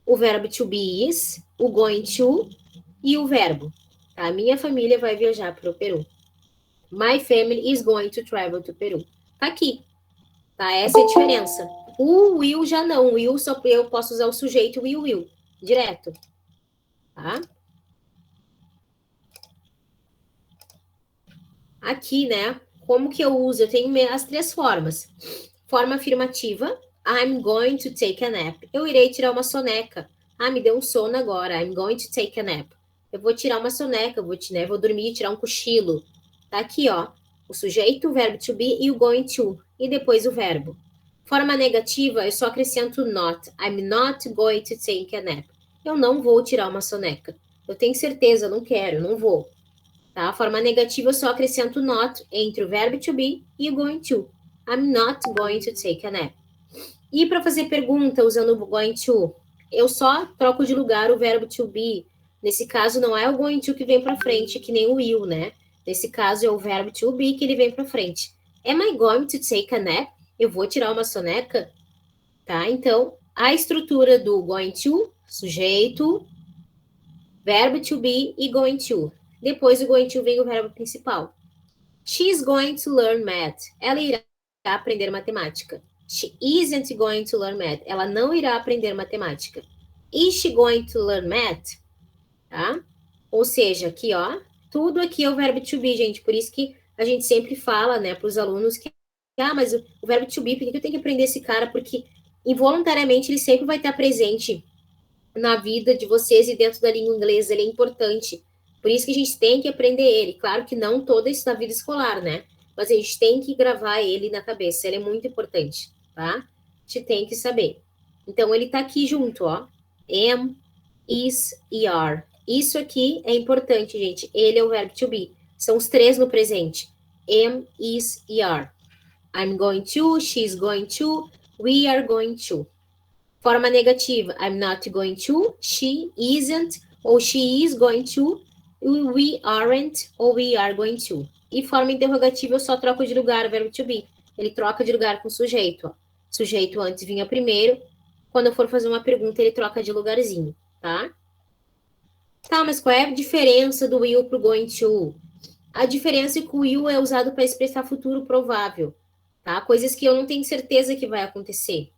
o verbo to be is, o going to e o verbo. Tá? Minha família vai viajar para o Peru. My family is going to travel to Peru. Tá aqui. Tá? Essa é a diferença. O will já não. O will só eu posso usar o sujeito will. Direto. Tá? Aqui, né? Como que eu uso? Eu tenho as 3 formas. Forma afirmativa. I'm going to take a nap. Eu irei tirar uma soneca. Ah, me deu um sono agora. I'm going to take a nap. Eu vou tirar uma soneca. Vou dormir, tirar um cochilo. Tá aqui, ó. O sujeito, o verbo to be e o going to. E depois o verbo. Forma negativa, eu só acrescento not. I'm not going to take a nap. Eu não vou tirar uma soneca. Eu tenho certeza, não quero, não vou. Tá? A forma negativa, eu só acrescento not entre o verbo to be e o going to. I'm not going to take a nap. E para fazer pergunta usando o going to, eu só troco de lugar o verbo to be Nesse caso, não é o going to que vem para frente, que nem o will, né? Nesse caso, é o verbo to be que ele vem para frente. Am I going to take a nap? Eu vou tirar uma soneca? Tá? Então, a estrutura do going to, sujeito, verbo to be e going to. Depois do going to vem o verbo principal. She's going to learn math. Ela irá aprender matemática. She isn't going to learn math. Ela não irá aprender matemática. Is she going to learn math? Tá? Ou seja, aqui, ó, tudo aqui é o verbo to be, gente. Por isso que a gente sempre fala, né, para os alunos que, mas o verbo to be, por que eu tenho que aprender esse cara? Porque involuntariamente ele sempre vai estar presente na vida de vocês e dentro da língua inglesa, ele é importante. Por isso que a gente tem que aprender ele. Claro que não toda isso na vida escolar, né? Mas a gente tem que gravar ele na cabeça. Ele é muito importante, tá? A gente tem que saber. Então, ele tá aqui junto, ó. Am, is e are. Isso aqui é importante, gente. Ele é o verbo to be. São os três no presente. Am, is e are. I'm going to, she's going to, we are going to. Forma negativa, I'm not going to, she isn't, ou she is going to, we aren't, ou we are going to. E forma interrogativa, eu só troco de lugar o verbo to be. Ele troca de lugar com o sujeito. Ó. Sujeito antes vinha primeiro. Quando eu for fazer uma pergunta, ele troca de lugarzinho, tá? Tá, mas qual é a diferença do will pro going to? A diferença é que o will é usado para expressar futuro provável, tá? Coisas que eu não tenho certeza que vai acontecer.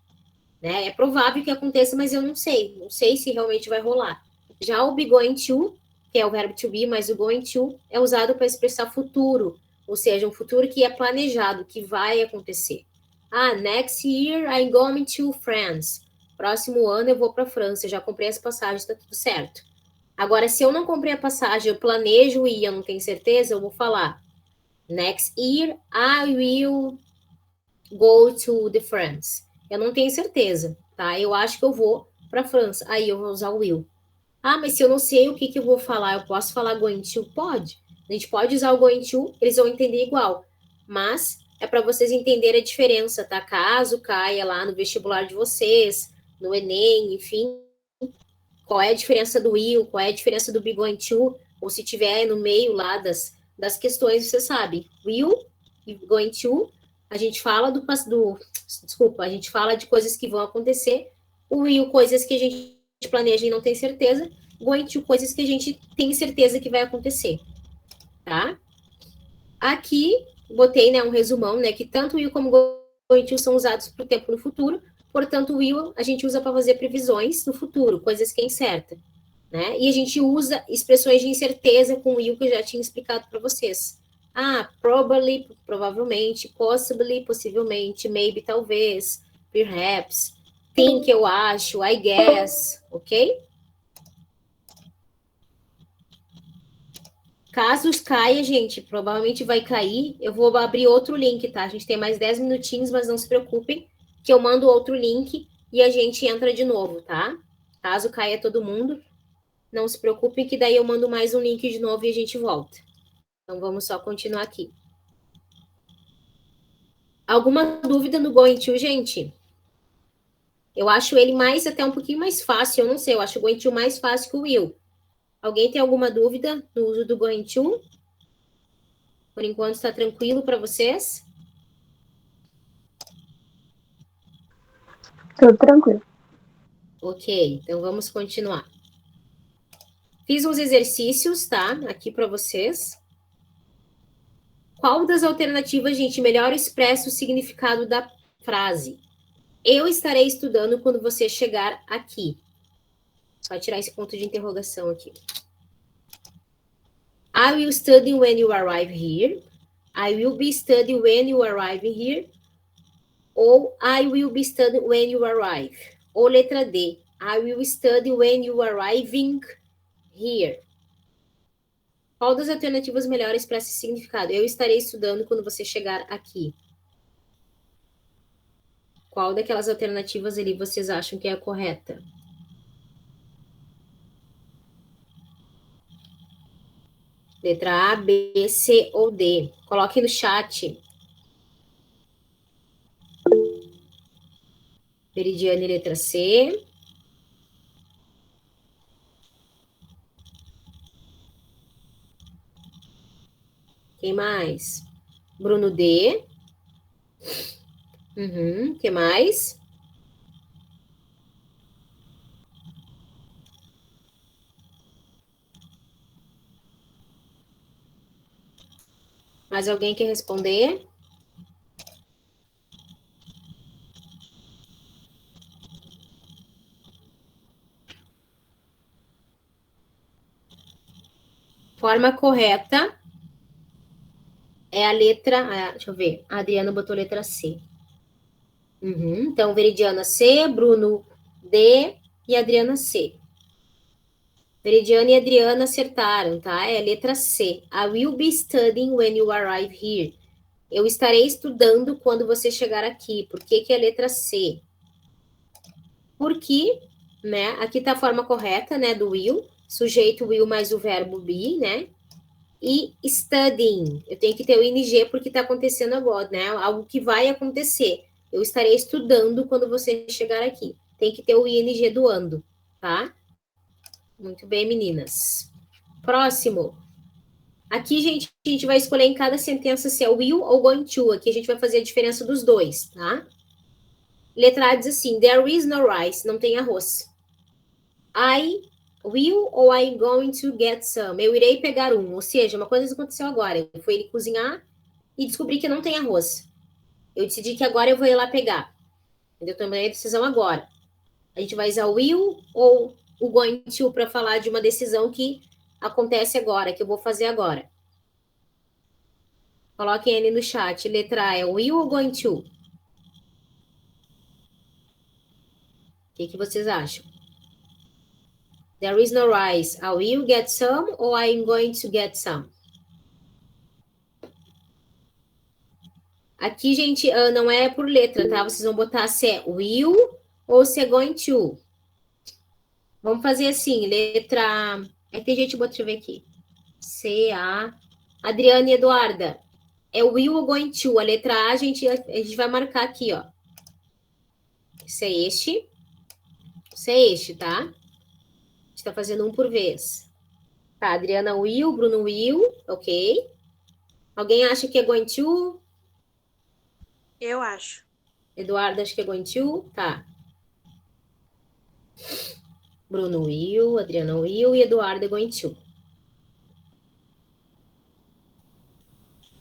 Né? É provável que aconteça, mas eu não sei. Não sei se realmente vai rolar. Já o be going to, que é o verbo to be, mas o going to é usado para expressar futuro. Ou seja, um futuro que é planejado, que vai acontecer. Ah, next year I'm going to France. Próximo ano eu vou para a França. Eu já comprei as passagens, tá tudo certo. Agora, se eu não comprei a passagem, eu planejo ir, eu não tenho certeza, eu vou falar next year I will go to the France. Eu não tenho certeza, tá? Eu acho que eu vou para a França. Aí eu vou usar o will. Ah, mas se eu não sei o que eu vou falar, eu posso falar going to? Pode. A gente pode usar o going to, eles vão entender igual. Mas é para vocês entenderem a diferença, tá? Caso caia lá no vestibular de vocês, no Enem, enfim. Qual é a diferença do will, qual é a diferença do be going to, ou se tiver no meio lá das questões, você sabe. Will e going to, a gente fala a gente fala de coisas que vão acontecer. O will, coisas que a gente planeja e não tem certeza. Going to, coisas que a gente tem certeza que vai acontecer. Tá? Aqui, botei, né, um resumão, né, que tanto will como going to são usados para o tempo no futuro. Portanto, will a gente usa para fazer previsões no futuro, coisas que é incerta. Né? E a gente usa expressões de incerteza com will que eu já tinha explicado para vocês. Ah, probably, provavelmente, possibly, possivelmente, maybe, talvez, perhaps, think, eu acho, I guess, ok? Caso caia, gente, provavelmente vai cair, eu vou abrir outro link, tá? A gente tem mais 10 minutinhos, mas não se preocupem, que eu mando outro link e a gente entra de novo, tá? Caso caia todo mundo, não se preocupem que daí eu mando mais um link de novo e a gente volta. Então, vamos só continuar aqui. Alguma dúvida no going to, gente? Eu acho ele até um pouquinho mais fácil, eu não sei, eu acho o going to mais fácil que o will. Alguém tem alguma dúvida no uso do going to? Por enquanto está tranquilo para vocês? Tudo tranquilo. Ok, então vamos continuar. Fiz uns exercícios, tá? Aqui para vocês. Qual das alternativas, gente, melhor expressa o significado da frase? Eu estarei estudando quando você chegar aqui. Só tirar esse ponto de interrogação aqui. I will study when you arrive here. I will be studying when you arrive here. Ou I will be studying when you arrive. Ou letra D. I will study when you arriving here. Qual das alternativas melhores para esse significado? Eu estarei estudando quando você chegar aqui. Qual daquelas alternativas ali vocês acham que é a correta? Letra A, B, C ou D? Coloque no chat. Veridiane, letra C. Quem mais? Bruno D. Quem mais? Mais alguém quer responder? Forma correta é a letra... deixa eu ver. A Adriana botou letra C. Então, Veridiana C, Bruno D e Adriana C. Veridiana e Adriana acertaram, tá? É a letra C. I will be studying when you arrive here. Eu estarei estudando quando você chegar aqui. Por que que é a letra C? Porque, né? Aqui tá a forma correta, né? Do will. Sujeito will mais o verbo be, né? E studying. Eu tenho que ter o ing porque tá acontecendo agora, né? Algo que vai acontecer. Eu estarei estudando quando você chegar aqui. Tem que ter o ing do ando, tá? Muito bem, meninas. Próximo. Aqui, gente, a gente vai escolher em cada sentença se é will ou going to. Aqui a gente vai fazer a diferença dos dois, tá? Letra A diz assim, there is no rice. Não tem arroz. I will ou I'm going to get some. Eu irei pegar um. Ou seja, uma coisa aconteceu agora. Foi ele cozinhar e descobri que não tem arroz. Eu decidi que agora eu vou ir lá pegar. Eu tomei a decisão agora. A gente vai usar o will ou o going to para falar de uma decisão que acontece agora, que eu vou fazer agora. Coloquem ele no chat. Letra A é will ou going to? O que vocês acham? There is no rice. I will get some ou I'm going to get some? Aqui, gente, não é por letra, tá? Vocês vão botar se é will ou se é going to. Vamos fazer assim, letra... tem gente, deixa eu ver aqui. C-A... Adriana e Eduarda. É will ou going to? A letra A, a gente vai marcar aqui, ó. Isso é este. Isso é este, tá? A gente tá fazendo um por vez. Tá, Adriana will, Bruno will, ok. Alguém acha que é going to? Eu acho. Eduardo, acho que é going to? Tá. Bruno will, Adriana will e Eduardo é going to.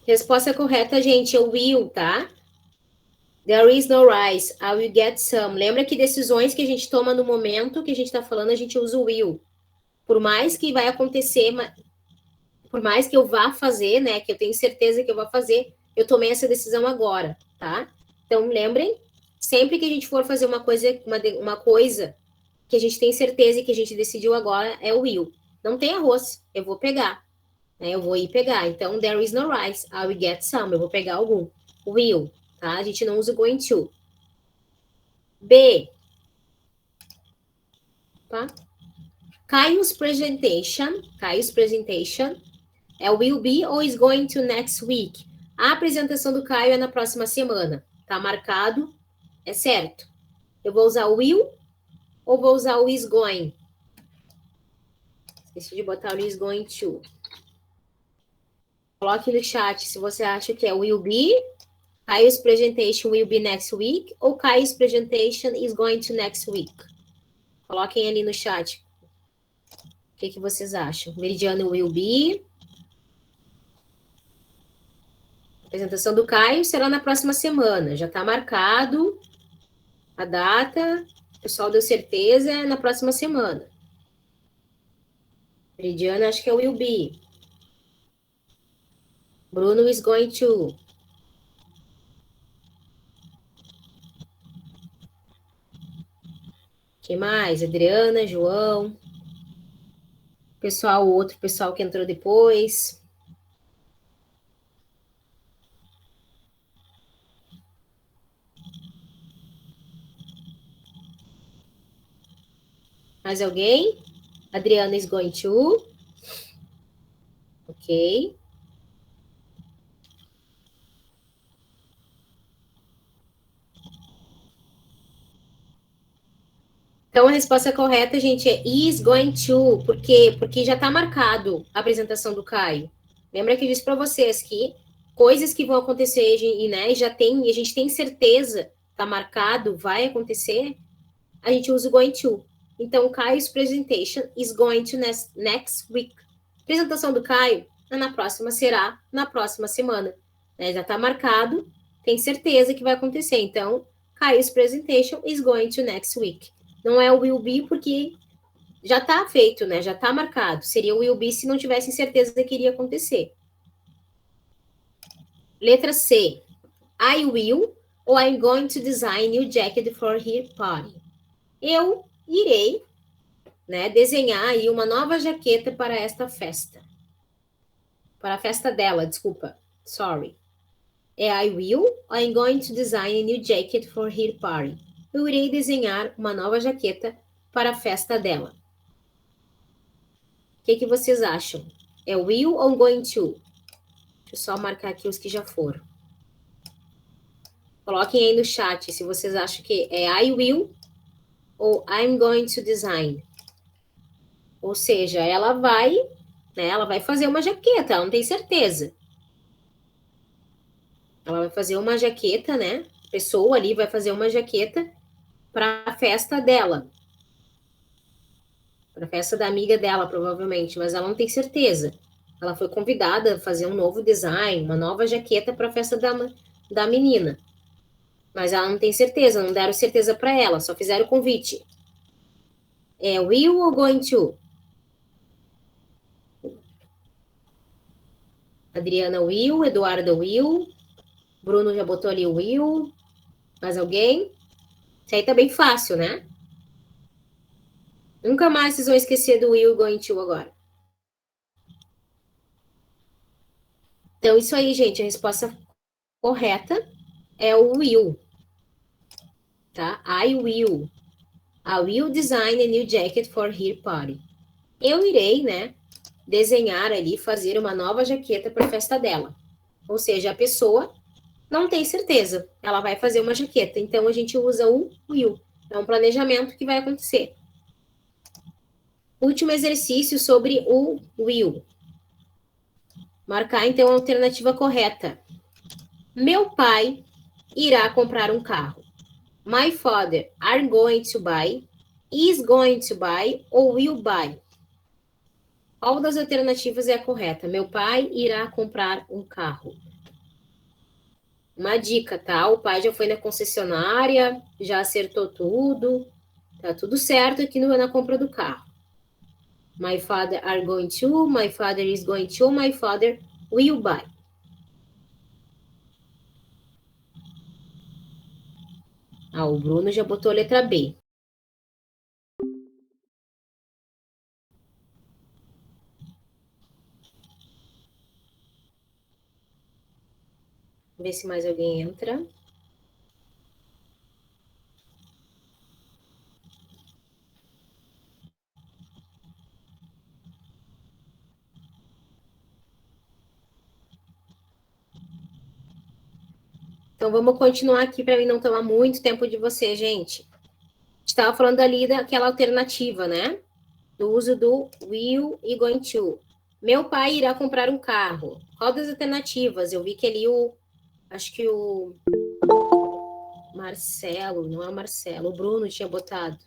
Resposta correta, gente, é will, tá? There is no rice. I will get some. Lembra que decisões que a gente toma no momento que a gente tá falando, a gente usa o will. Por mais que vai acontecer, por mais que eu vá fazer, né, que eu tenho certeza que eu vou fazer, eu tomei essa decisão agora, tá? Então, lembrem, sempre que a gente for fazer uma coisa que a gente tem certeza e que a gente decidiu agora, é o will. Não tem arroz, eu vou pegar. Né? Eu vou ir pegar. Então, there is no rice, I will get some. Eu vou pegar algum. Will, tá? A gente não usa o going to. B. Tá? Caio's presentation é will be ou is going to next week? A apresentação do Caio é na próxima semana. Tá marcado? É certo. Eu vou usar o will ou vou usar o is going? Esqueci de botar o is going to. Coloque no chat se você acha que é will be, Caio's presentation will be next week, ou Caio's presentation is going to next week. Coloquem ali no chat. O que vocês acham? Meridiano will be. A apresentação do Caio será na próxima semana. Já está marcado a data. O pessoal deu certeza, é na próxima semana. Meridiano, acho que é will be. Bruno is going to. Quem mais? Adriana, João. Pessoal, o outro pessoal que entrou depois. Mais alguém? Adriana is going to. Ok. Então, a resposta correta, gente, é is going to. Por quê? Porque já está marcado a apresentação do Caio. Lembra que eu disse para vocês que coisas que vão acontecer e, né, a gente tem certeza, tá marcado, vai acontecer, a gente usa o going to. Então, Caio's presentation is going to next week. A apresentação do Caio será na próxima semana. Né? Já está marcado, tem certeza que vai acontecer. Então, Caio's presentation is going to next week. Não é o will be, porque já está feito, né? Já está marcado. Seria o will be se não tivessem certeza que iria acontecer. Letra C. I will ou I'm going to design new jacket for her party. Eu irei, né, desenhar aí uma nova jaqueta para esta festa. Para a festa dela, desculpa. Sorry. É I will or I'm going to design a new jacket for her party. Eu irei desenhar uma nova jaqueta para a festa dela. O que vocês acham? É will ou going to? Deixa eu só marcar aqui os que já foram. Coloquem aí no chat se vocês acham que é I will ou I'm going to design. Ou seja, ela vai fazer uma jaqueta, ela não tem certeza. Ela vai fazer uma jaqueta, né? A pessoa ali vai fazer uma jaqueta para a festa dela. Para a festa da amiga dela, provavelmente, mas ela não tem certeza. Ela foi convidada a fazer um novo design, uma nova jaqueta para a festa da menina. Mas ela não tem certeza, não deram certeza para ela, só fizeram o convite. É will ou going to? Adriana will, Eduardo will, Bruno já botou ali o will. Mais alguém? Isso aí tá bem fácil, né? Nunca mais vocês vão esquecer do will going to agora. Então, isso aí, gente, a resposta correta é o will. Tá? I will design a new jacket for her party. Eu irei, né, desenhar ali, fazer uma nova jaqueta para a festa dela. Ou seja, a pessoa não tem certeza. Ela vai fazer uma jaqueta. Então, a gente usa o will. É um planejamento que vai acontecer. Último exercício sobre o will. Marcar, então, a alternativa correta. Meu pai irá comprar um carro. My father are going to buy, is going to buy ou will buy. Qual das alternativas é a correta? Meu pai irá comprar um carro. Uma dica, tá? O pai já foi na concessionária, já acertou tudo, tá tudo certo aqui na compra do carro. My father are going to, my father is going to, my father will buy. O Bruno já botou a letra B. Ver se mais alguém entra. Então, vamos continuar aqui para mim não tomar muito tempo de você, gente. A gente estava falando ali daquela alternativa, né? Do uso do will e going to. Meu pai irá comprar um carro. Qual das alternativas? Eu vi que ali acho que o Marcelo, não é o Marcelo, o Bruno tinha botado.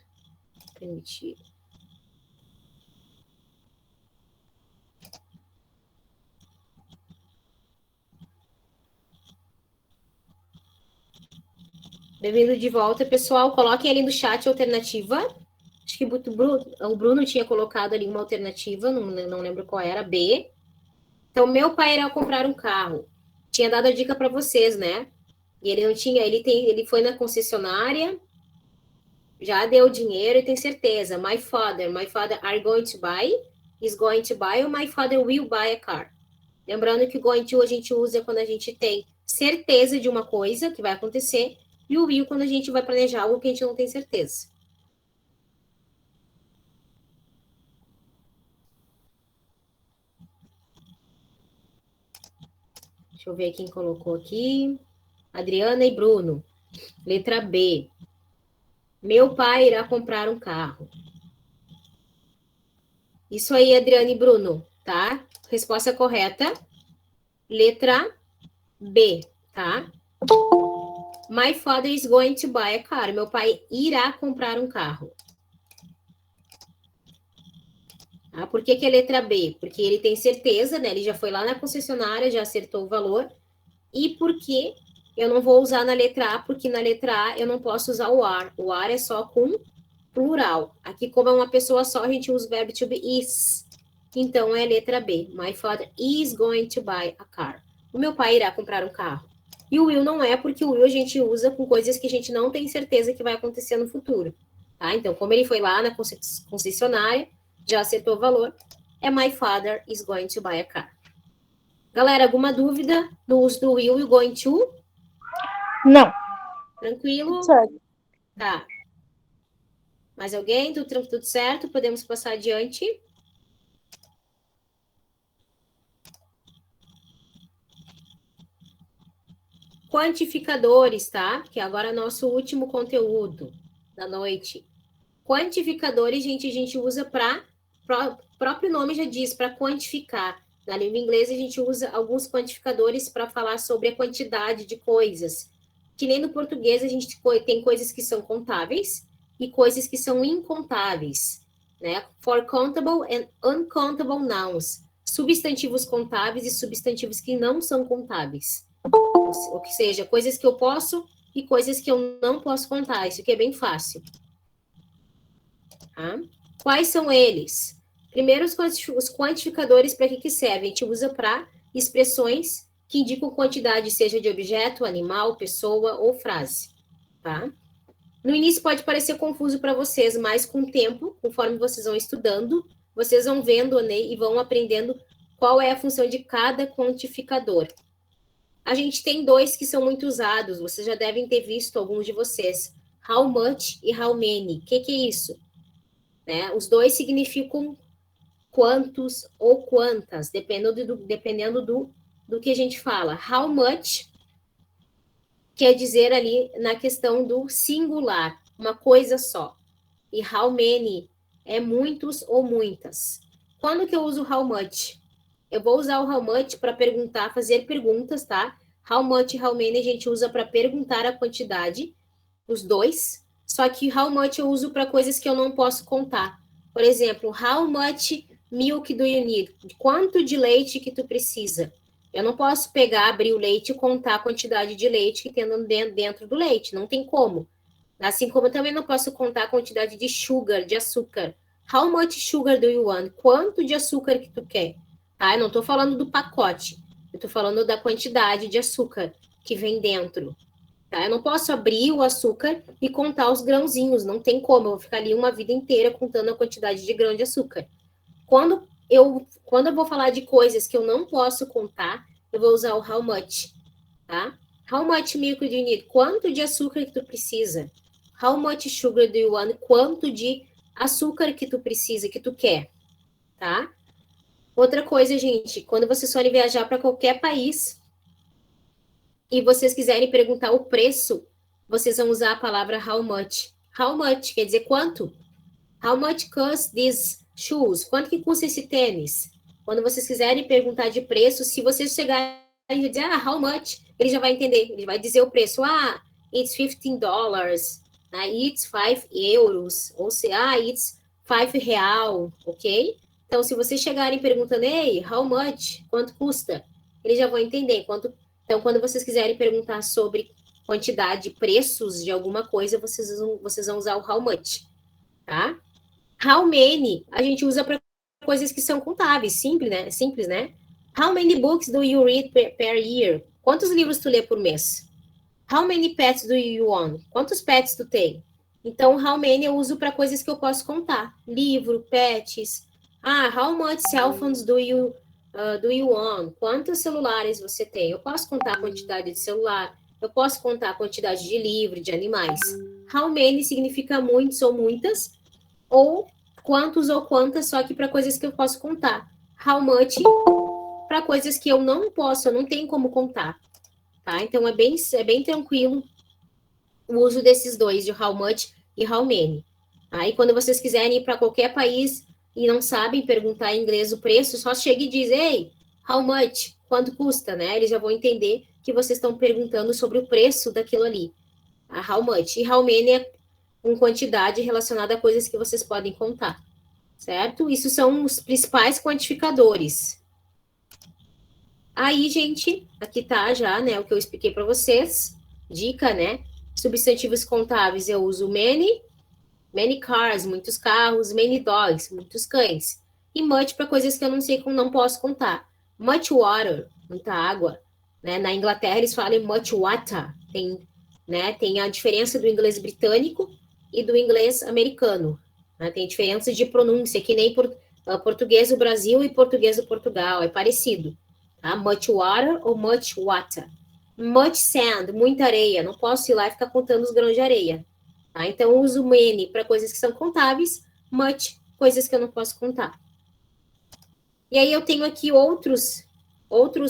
Permitir. Bem-vindo de volta, pessoal. Coloquem ali no chat a alternativa. Acho que o Bruno tinha colocado ali uma alternativa, não lembro qual era, B. Então, meu pai irá comprar um carro. Tinha dado a dica para vocês, né? E ele não tinha, ele foi na concessionária, já deu dinheiro e tem certeza. My father are going to buy, is going to buy, ou my father will buy a car. Lembrando que o going to a gente usa quando a gente tem certeza de uma coisa que vai acontecer, e o will quando a gente vai planejar algo que a gente não tem certeza. Deixa eu ver quem colocou aqui. Adriana e Bruno. Letra B. Meu pai irá comprar um carro. Isso aí, Adriana e Bruno, tá? Resposta correta Letra B, tá? My father is going to buy a car. Meu pai irá comprar um carro. Ah, por que é letra B? Porque ele tem certeza, né? Ele já foi lá na concessionária, já acertou o valor. E por que eu não vou usar na letra A? Porque na letra A eu não posso usar o are. O are é só com plural. Aqui, como é uma pessoa só, a gente usa o verbo to be is. Então, é a letra B. My father is going to buy a car. O meu pai irá comprar um carro. E o will não é, porque o will a gente usa com coisas que a gente não tem certeza que vai acontecer no futuro. Tá? Então, como ele foi lá na concessionária, já acertou o valor, é my father is going to buy a car. Galera, alguma dúvida do uso do will e going to? Não. Tranquilo? Certo. Tá. Mais alguém? Tudo certo? Podemos passar adiante? Quantificadores, tá? Que agora é nosso último conteúdo da noite. Quantificadores, gente, a gente usa para... próprio nome já diz, para quantificar. Na língua inglesa, a gente usa alguns quantificadores para falar sobre a quantidade de coisas. Que nem no português, a gente tem coisas que são contáveis e coisas que são incontáveis. Né? For countable and uncountable nouns. Substantivos contáveis e substantivos que não são contáveis. Ou que seja, coisas que eu posso e coisas que eu não posso contar. Isso aqui é bem fácil. Tá? Quais são eles? Primeiro, os quantificadores, para que servem? A gente usa para expressões que indicam quantidade, seja de objeto, animal, pessoa ou frase. Tá? No início pode parecer confuso para vocês, mas com o tempo, conforme vocês vão estudando, vocês vão vendo, né, e vão aprendendo qual é a função de cada quantificador. A gente tem dois que são muito usados, vocês já devem ter visto alguns de vocês. How much e how many. O que é isso? Né? Os dois significam quantos ou quantas, dependendo do que a gente fala. How much quer dizer ali na questão do singular, uma coisa só. E how many é muitos ou muitas. Quando que eu uso how much? Eu vou usar o how much para perguntar, fazer perguntas, tá? How much e how many a gente usa para perguntar a quantidade, os dois. Só que how much eu uso para coisas que eu não posso contar. Por exemplo, how much milk do you need? Quanto de leite que tu precisa? Eu não posso pegar, abrir o leite e contar a quantidade de leite que tem dentro do leite. Não tem como. Assim como eu também não posso contar a quantidade de sugar, de açúcar. How much sugar do you want? Quanto de açúcar que tu quer? Tá? Eu não estou falando do pacote. Eu estou falando da quantidade de açúcar que vem dentro. Tá? Eu não posso abrir o açúcar e contar os grãozinhos. Não tem como. Eu vou ficar ali uma vida inteira contando a quantidade de grão de açúcar. Quando eu vou falar de coisas que eu não posso contar, eu vou usar o how much. Tá? How much milk do you need? Quanto de açúcar que tu precisa? How much sugar do you want? Quanto de açúcar que tu precisa, que tu quer? Tá? Outra coisa, gente, quando vocês forem viajar para qualquer país e vocês quiserem perguntar o preço, vocês vão usar a palavra how much. How much quer dizer quanto? How much cost these shoes? Quanto que custa esse tênis? Quando vocês quiserem perguntar de preço, se vocês chegarem e dizer, how much? Ele já vai entender, ele vai dizer o preço. It's $15, it's 5 euros, ou se, it's 5 real, ok? Então, se vocês chegarem perguntando, ei, how much? Quanto custa? Eles já vão entender. Então, quando vocês quiserem perguntar sobre quantidade, preços de alguma coisa, vocês vão usar o how much, tá? How many, a gente usa para coisas que são contáveis, simples, né? How many books do you read per year? Quantos livros tu lê por mês? How many pets do you own? Quantos pets tu tem? Então, how many eu uso para coisas que eu posso contar. Livro, pets. How much cell phones do you own? Quantos celulares você tem? Eu posso contar a quantidade de celular. Eu posso contar a quantidade de livro, de animais. How many significa muitos ou muitas. Ou quantos ou quantas, só que para coisas que eu posso contar. How much para coisas que eu não tenho como contar. Tá? Então, é bem tranquilo o uso desses dois, de how much e how many. Aí, quando vocês quiserem ir para qualquer país e não sabem perguntar em inglês o preço, só chega e diz, hey, How much? Quanto custa, né? Eles já vão entender que vocês estão perguntando sobre o preço daquilo ali. How much? E how many é com quantidade relacionada a coisas que vocês podem contar, certo? Isso são os principais quantificadores. Aí, gente, aqui tá já, né, o que eu expliquei para vocês. Dica, né? Substantivos contáveis eu uso many cars, muitos carros, many dogs, muitos cães. E much para coisas que eu não sei como não posso contar. Much water, muita água, né? Na Inglaterra eles falam much water. Tem a diferença do inglês britânico e do inglês americano. Né? Tem diferença de pronúncia, que nem português do Brasil e português do Portugal, é parecido. Tá? Much water ou much water. Much sand, muita areia. Não posso ir lá e ficar contando os grãos de areia. Tá? Então, eu uso many para coisas que são contáveis, much, coisas que eu não posso contar. E aí, eu tenho aqui outros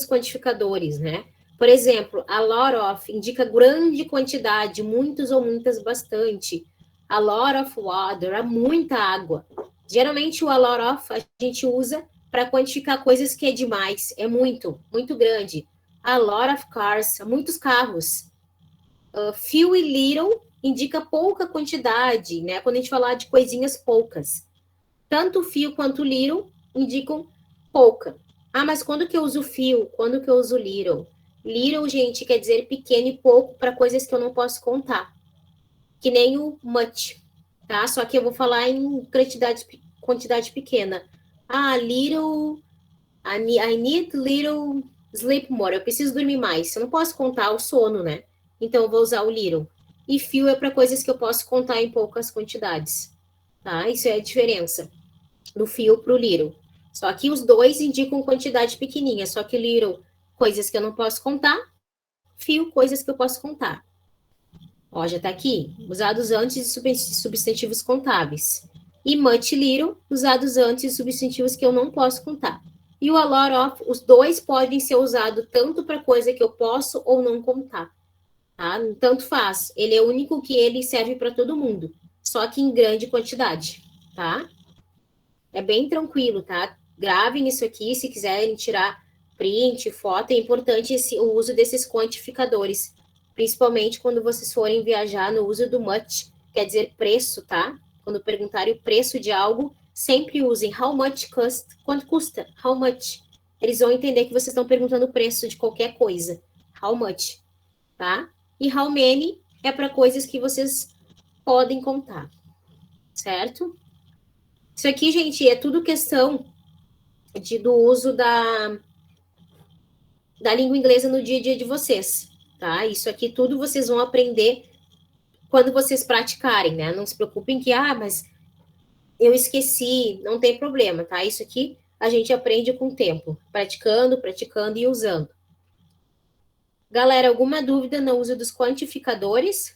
quantificadores, né? Por exemplo, a lot of indica grande quantidade, muitos ou muitas, bastante. A lot of water, há muita água. Geralmente, o a lot of a gente usa para quantificar coisas que é demais, é muito, muito grande. A lot of cars, muitos carros. Few e little indica pouca quantidade, né? Quando a gente falar de coisinhas poucas. Tanto few quanto little indicam pouca. Ah, mas quando que eu uso few? Quando que eu uso little? Little, gente, quer dizer pequeno e pouco para coisas que eu não posso contar. Que nem o much, tá? Só que eu vou falar em quantidade pequena. Ah, little... I need little sleep more. Eu preciso dormir mais. Eu não posso contar o sono, né? Então, eu vou usar o little. E few é para coisas que eu posso contar em poucas quantidades. Tá? Isso é a diferença do few para o little. Só que os dois indicam quantidade pequenininha. Só que little, coisas que eu não posso contar. Few, coisas que eu posso contar. Ó, já tá aqui. Usados antes de substantivos contáveis. E much little, usados antes de substantivos que eu não posso contar. E o a lot of, os dois podem ser usados tanto para coisa que eu posso ou não contar. Tá? Tanto faz. Ele é o único que ele serve para todo mundo. Só que em grande quantidade, tá? É bem tranquilo, tá? Gravem isso aqui, se quiserem tirar print, foto, é importante o uso desses quantificadores. Principalmente quando vocês forem viajar no uso do much, quer dizer preço, tá? Quando perguntarem o preço de algo, sempre usem how much cost, quanto custa, how much. Eles vão entender que vocês estão perguntando o preço de qualquer coisa. How much, tá? E how many é para coisas que vocês podem contar, certo? Isso aqui, gente, é tudo questão do uso da língua inglesa no dia a dia de vocês, tá? Isso aqui tudo vocês vão aprender quando vocês praticarem, né? Não se preocupem que, mas eu esqueci, não tem problema, tá? Isso aqui a gente aprende com o tempo, praticando e usando. Galera, alguma dúvida no uso dos quantificadores?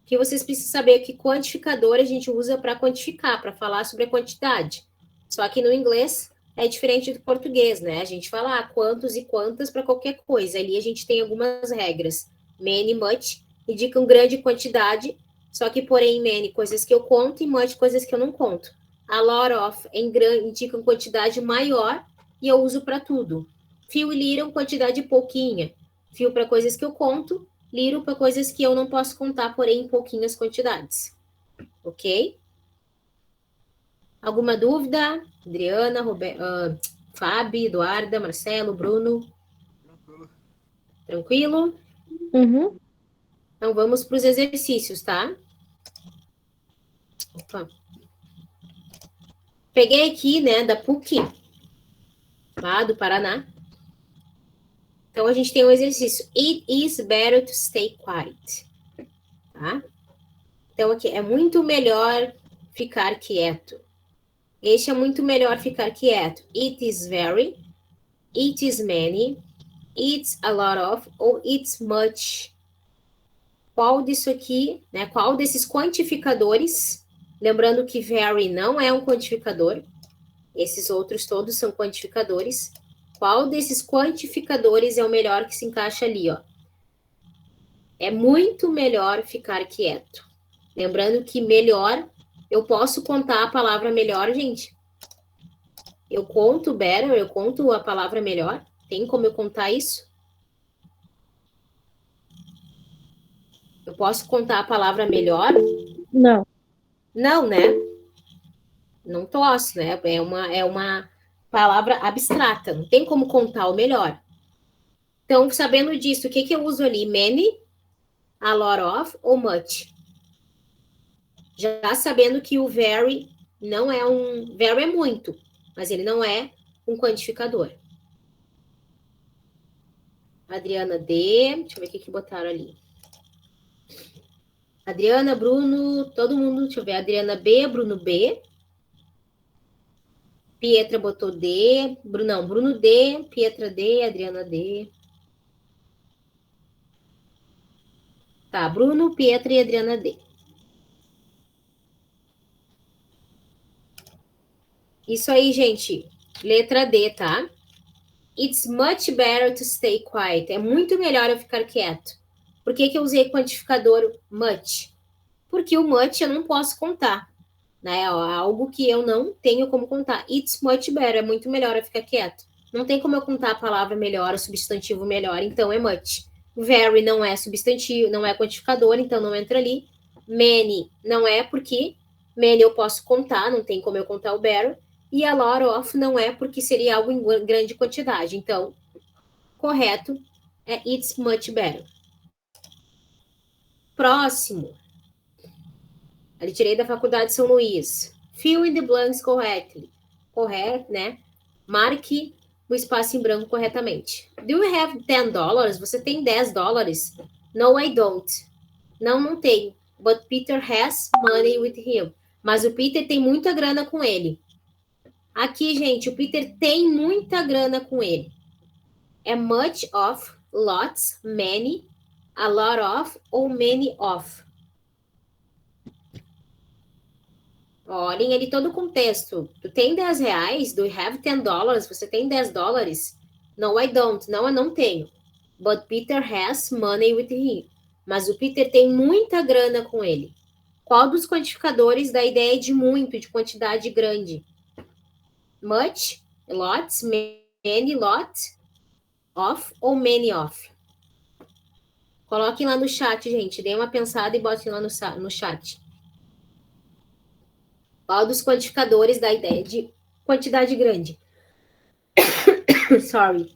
Que vocês precisam saber que quantificador a gente usa para quantificar, para falar sobre a quantidade. Só que no inglês é diferente do português, né? A gente fala quantos e quantas para qualquer coisa. Ali a gente tem algumas regras. Many, much, indicam grande quantidade, só que, porém, many, coisas que eu conto, e much, coisas que eu não conto. A lot of, indicam quantidade maior, e eu uso para tudo. Few e little, quantidade pouquinha. Few para coisas que eu conto, little para coisas que eu não posso contar, porém, em pouquinhas quantidades. Ok? Alguma dúvida? Adriana, Fábio, Eduarda, Marcelo, Bruno? Tranquilo? Uhum. Então, vamos para os exercícios, tá? Opa. Peguei aqui, né, da PUC, lá do Paraná. Então, a gente tem um exercício. It is better to stay quiet. Tá? Então, aqui, é muito melhor ficar quieto. Este é muito melhor ficar quieto. It is very, it is many, it's a lot of, ou it's much. Qual disso aqui, né? Qual desses quantificadores? Lembrando que very não é um quantificador. Esses outros todos são quantificadores. Qual desses quantificadores é o melhor que se encaixa ali, ó? É muito melhor ficar quieto. Lembrando que melhor, eu posso contar a palavra melhor, gente? Eu conto better, eu conto a palavra melhor? Tem como eu contar isso? Eu posso contar a palavra melhor? Não. Não, né? Não posso, né? É uma palavra abstrata, não tem como contar o melhor. Então, sabendo disso, o que eu uso ali? Many, a lot of ou much? Já sabendo que o very não é um... Very é muito, mas ele não é um quantificador. Adriana D. Deixa eu ver o que botaram ali. Adriana, Bruno, todo mundo. Deixa eu ver. Adriana B, Bruno B. Pietra botou D. Bruno D. Pietra D. Adriana D. Tá, Bruno, Pietra e Adriana D. Isso aí, gente. Letra D, tá? It's much better to stay quiet. É muito melhor eu ficar quieto. Por que eu usei quantificador much? Porque o much eu não posso contar. Né? É algo que eu não tenho como contar. It's much better. É muito melhor eu ficar quieto. Não tem como eu contar a palavra melhor, o substantivo melhor, então é much. Very não é substantivo, não é quantificador, então não entra ali. Many não é porque many eu posso contar, não tem como eu contar o better. E a lot of não é porque seria algo em grande quantidade. Então, correto é it's much better. Próximo. Ali tirei da Faculdade de São Luís. Fill in the blanks correctly. Correto, né? Marque o espaço em branco corretamente. Do you have $10? Você tem $10? No, I don't. Não, não tenho. But Peter has money with him. Mas o Peter tem muita grana com ele. Aqui, gente, o Peter tem muita grana com ele. É much of, lots, many, a lot of ou many of. Olhem ali todo o contexto. Tu tem R$10? Do you have $10? Você tem $10? No, I don't. Não, eu não tenho. But Peter has money with him. Mas o Peter tem muita grana com ele. Qual dos quantificadores dá a ideia de muito, de quantidade grande? Much, lots, many, lot, of ou many of? Coloquem lá no chat, gente. Deem uma pensada e botem lá no chat. Qual dos quantificadores dá a ideia de quantidade grande? Sorry.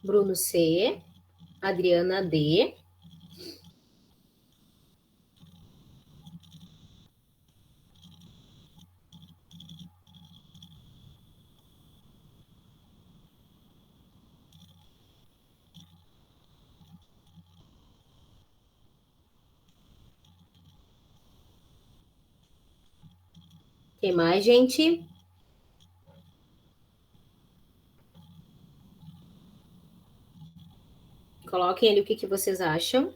Bruno C. Adriana D. Quem mais, gente? Coloquem ali o que vocês acham.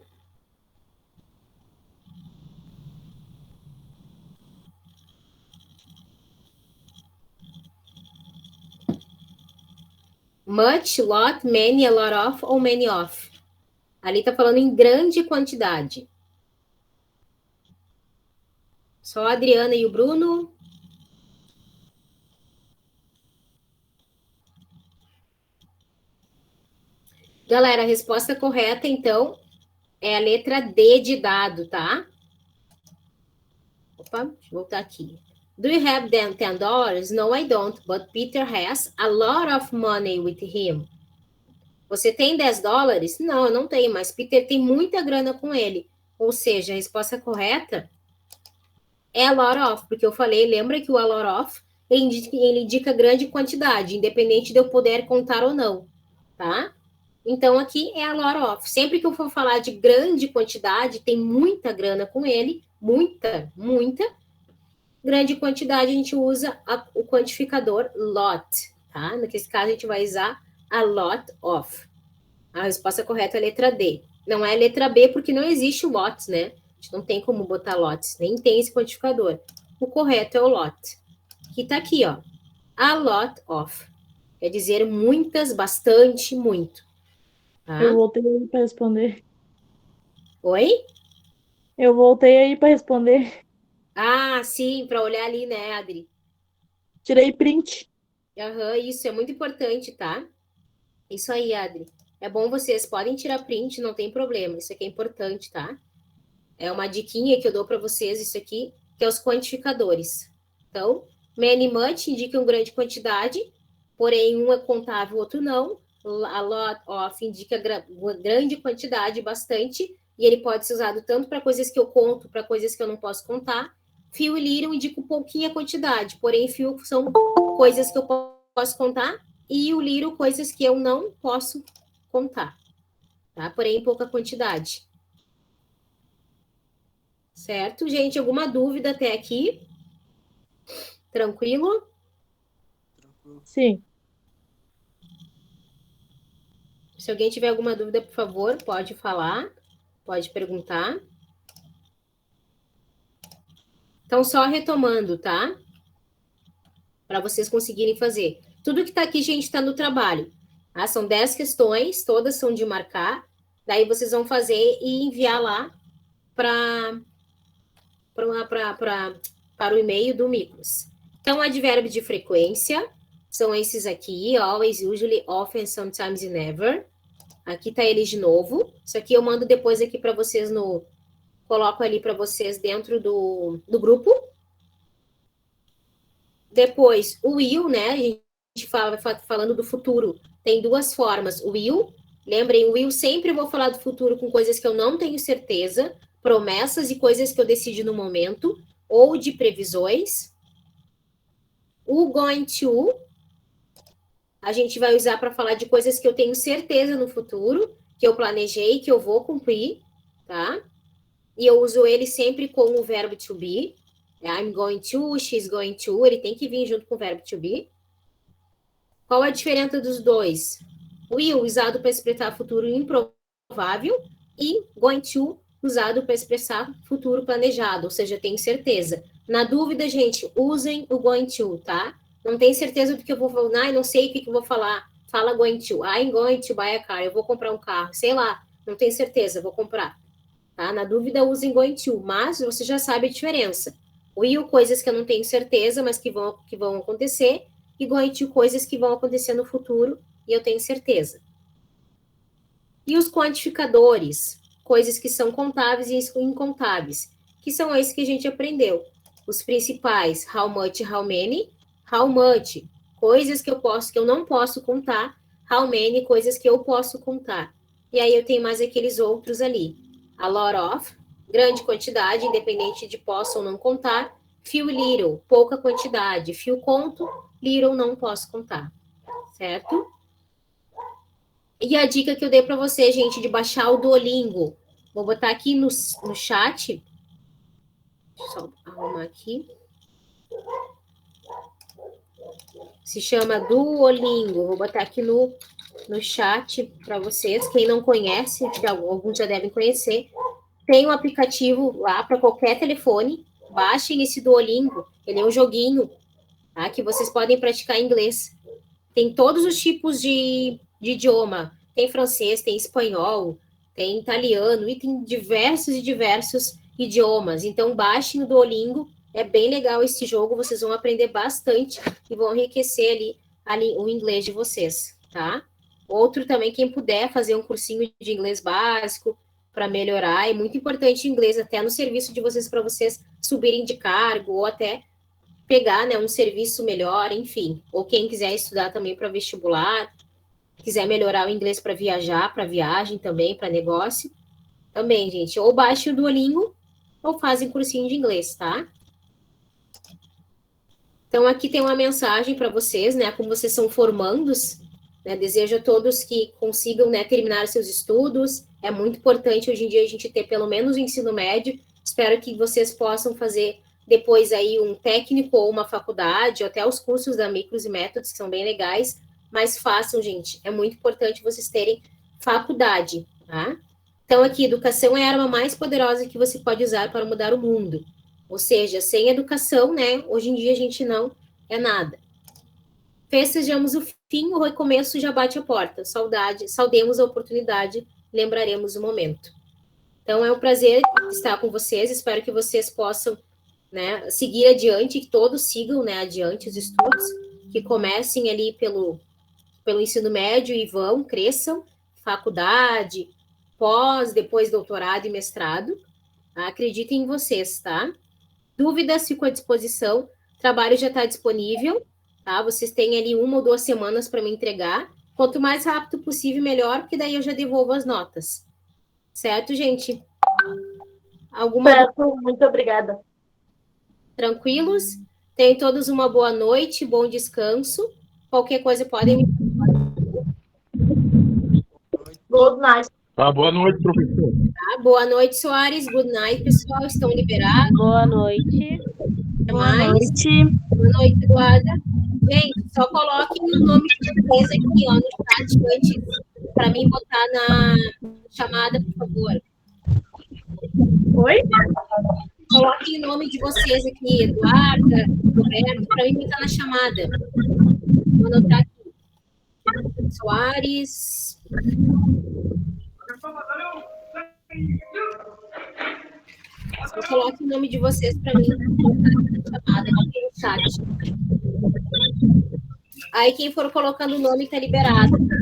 Much, lot, many, a lot of ou many of? Ali tá falando em grande quantidade. Só a Adriana e o Bruno. Galera, a resposta correta, então, é a letra D de dado, tá? Opa, deixa eu voltar aqui. Do you have $10? No, I don't, but Peter has a lot of money with him. Você tem $10? Não, eu não tenho, mas Peter tem muita grana com ele. Ou seja, a resposta correta é a lot of, porque eu falei, lembra que o a lot of, ele indica grande quantidade, independente de eu poder contar ou não, tá? Então, aqui é a lot of. Sempre que eu for falar de grande quantidade, tem muita grana com ele, muita, grande quantidade, a gente usa o quantificador lot, tá? Nesse caso, a gente vai usar a lot of. A resposta correta é a letra D. Não é a letra B, porque não existe lots, né? A gente não tem como botar lots, nem tem esse quantificador. o correto é o lot. Que tá aqui, ó. A lot of. Quer dizer muitas, bastante, muito. Tá? Eu voltei aí para responder. Oi? Eu voltei aí para responder. Ah, sim, para olhar ali, né, Adri? Tirei print. Aham, isso é muito importante, tá? Isso aí, Adri. É bom vocês podem tirar print, não tem problema. Isso aqui é importante, tá? É uma diquinha que eu dou para vocês, isso aqui, que é os quantificadores. Então, many, much indicam grande quantidade, porém um é contável, o outro não. A lot of indica grande quantidade, bastante, e ele pode ser usado tanto para coisas que eu conto, para coisas que eu não posso contar. Few e little indicam pouquinha quantidade, porém few são coisas que eu posso contar, e o little, coisas que eu não posso contar, tá? Porém, pouca quantidade. Certo, gente? Alguma dúvida até aqui? Tranquilo? Sim. Se alguém tiver alguma dúvida, por favor, pode falar, pode perguntar. Então, só retomando, tá? Para vocês conseguirem fazer. Tudo que tá aqui, gente, está no trabalho. Tá? São 10 questões, todas são de marcar. Daí vocês vão fazer e enviar lá para o e-mail do Micros. Então, advérbio de frequência são esses aqui: always, usually, often, sometimes e never. Aqui tá eles de novo. Isso aqui eu mando depois aqui para vocês no... Coloco ali para vocês dentro do grupo. Depois, o will, né? A gente falando do futuro. Tem duas formas. O will, lembrem, o will sempre vou falar do futuro com coisas que eu não tenho certeza, promessas e coisas que eu decido no momento, ou de previsões. O going to, a gente vai usar para falar de coisas que eu tenho certeza no futuro, que eu planejei, que eu vou cumprir, tá? E eu uso ele sempre com o verbo to be. I'm going to, she's going to, ele tem que vir junto com o verbo to be. Qual a diferença dos dois? Will, usado para expressar futuro improvável, e going to, usado para expressar futuro planejado, ou seja, tenho certeza. Na dúvida, gente, usem o going to, tá? Não tem certeza do que eu vou falar, não sei o que eu vou falar. Fala going to. I'm going to buy a car. Eu vou comprar um carro. Sei lá, não tenho certeza, vou comprar. Tá? Na dúvida, usem going to, mas você já sabe a diferença. Will, coisas que eu não tenho certeza, mas que vão acontecer, e going to, coisas que vão acontecer no futuro e eu tenho certeza. E os quantificadores, coisas que são contáveis e incontáveis, que são esses que a gente aprendeu. Os principais, how much, how many. How much, coisas que eu não posso contar. How many, coisas que eu posso contar. E aí eu tenho mais aqueles outros ali. A lot of, grande quantidade, independente de posso ou não contar. Few little, pouca quantidade. Few conto, little não posso contar. Certo? E a dica que eu dei para você, gente, de baixar o Duolingo. Vou botar aqui no chat. Deixa eu só arrumar aqui. Se chama Duolingo. Vou botar aqui no chat para vocês. Quem não conhece, alguns já devem conhecer. Tem um aplicativo lá para qualquer telefone. Baixem esse Duolingo. Ele é um joguinho, tá? Que vocês podem praticar inglês. Tem todos os tipos de idioma. Tem francês, tem espanhol, tem italiano e tem diversos e diversos idiomas. Então, baixem o Duolingo. É bem legal esse jogo. Vocês vão aprender bastante e vão enriquecer ali o inglês de vocês, tá? Outro também, quem puder fazer um cursinho de inglês básico para melhorar. É muito importante o inglês até no serviço de vocês, para vocês subirem de cargo ou até pegar, né, um serviço melhor, enfim. Ou quem quiser estudar também para vestibular, quiser melhorar o inglês para viajar, para viagem também, para negócio. Também, gente, ou baixe o Duolingo ou fazem cursinho de inglês, tá? Então, aqui tem uma mensagem para vocês, né? Como vocês são formandos, né? Desejo a todos que consigam, né, terminar seus estudos. É muito importante hoje em dia a gente ter pelo menos o ensino médio. Espero que vocês possam fazer depois aí um técnico ou uma faculdade, ou até os cursos da Micros e Métodos, que são bem legais. Mas façam, gente. É muito importante vocês terem faculdade, tá? Então, aqui, educação é a arma mais poderosa que você pode usar para mudar o mundo. Ou seja, sem educação, né? Hoje em dia a gente não é nada. Festejamos o fim, o recomeço já bate a porta. Saudemos a oportunidade, lembraremos o momento. Então, é um prazer estar com vocês. Espero que vocês possam, né, seguir adiante, que todos sigam, né, adiante os estudos, que comecem ali pelo ensino médio e cresçam, faculdade, pós, depois doutorado e mestrado. Acreditem em vocês, tá? Dúvidas, fico à disposição. O trabalho já está disponível, tá? Vocês têm ali 1 ou 2 semanas para me entregar. Quanto mais rápido possível, melhor, porque daí eu já devolvo as notas. Certo, gente? Certo, muito obrigada. Tranquilos? Tenham todos uma boa noite, bom descanso. Qualquer coisa podem me... Good night. Boa noite, professor. Tá? Boa noite, Soares. Good night, pessoal. Estão liberados. Boa noite. Até mais. Boa noite, Eduarda. Gente, só coloquem o nome de vocês aqui, ó, no chat antes, para mim botar na chamada, por favor. Oi? Coloquem o nome de vocês aqui, Eduarda, Roberto, para mim botar na chamada. Vou anotar aqui. Soares. Só coloque o nome de vocês para mim botar na chamada aqui no chat. Aí quem for colocando o nome está liberado.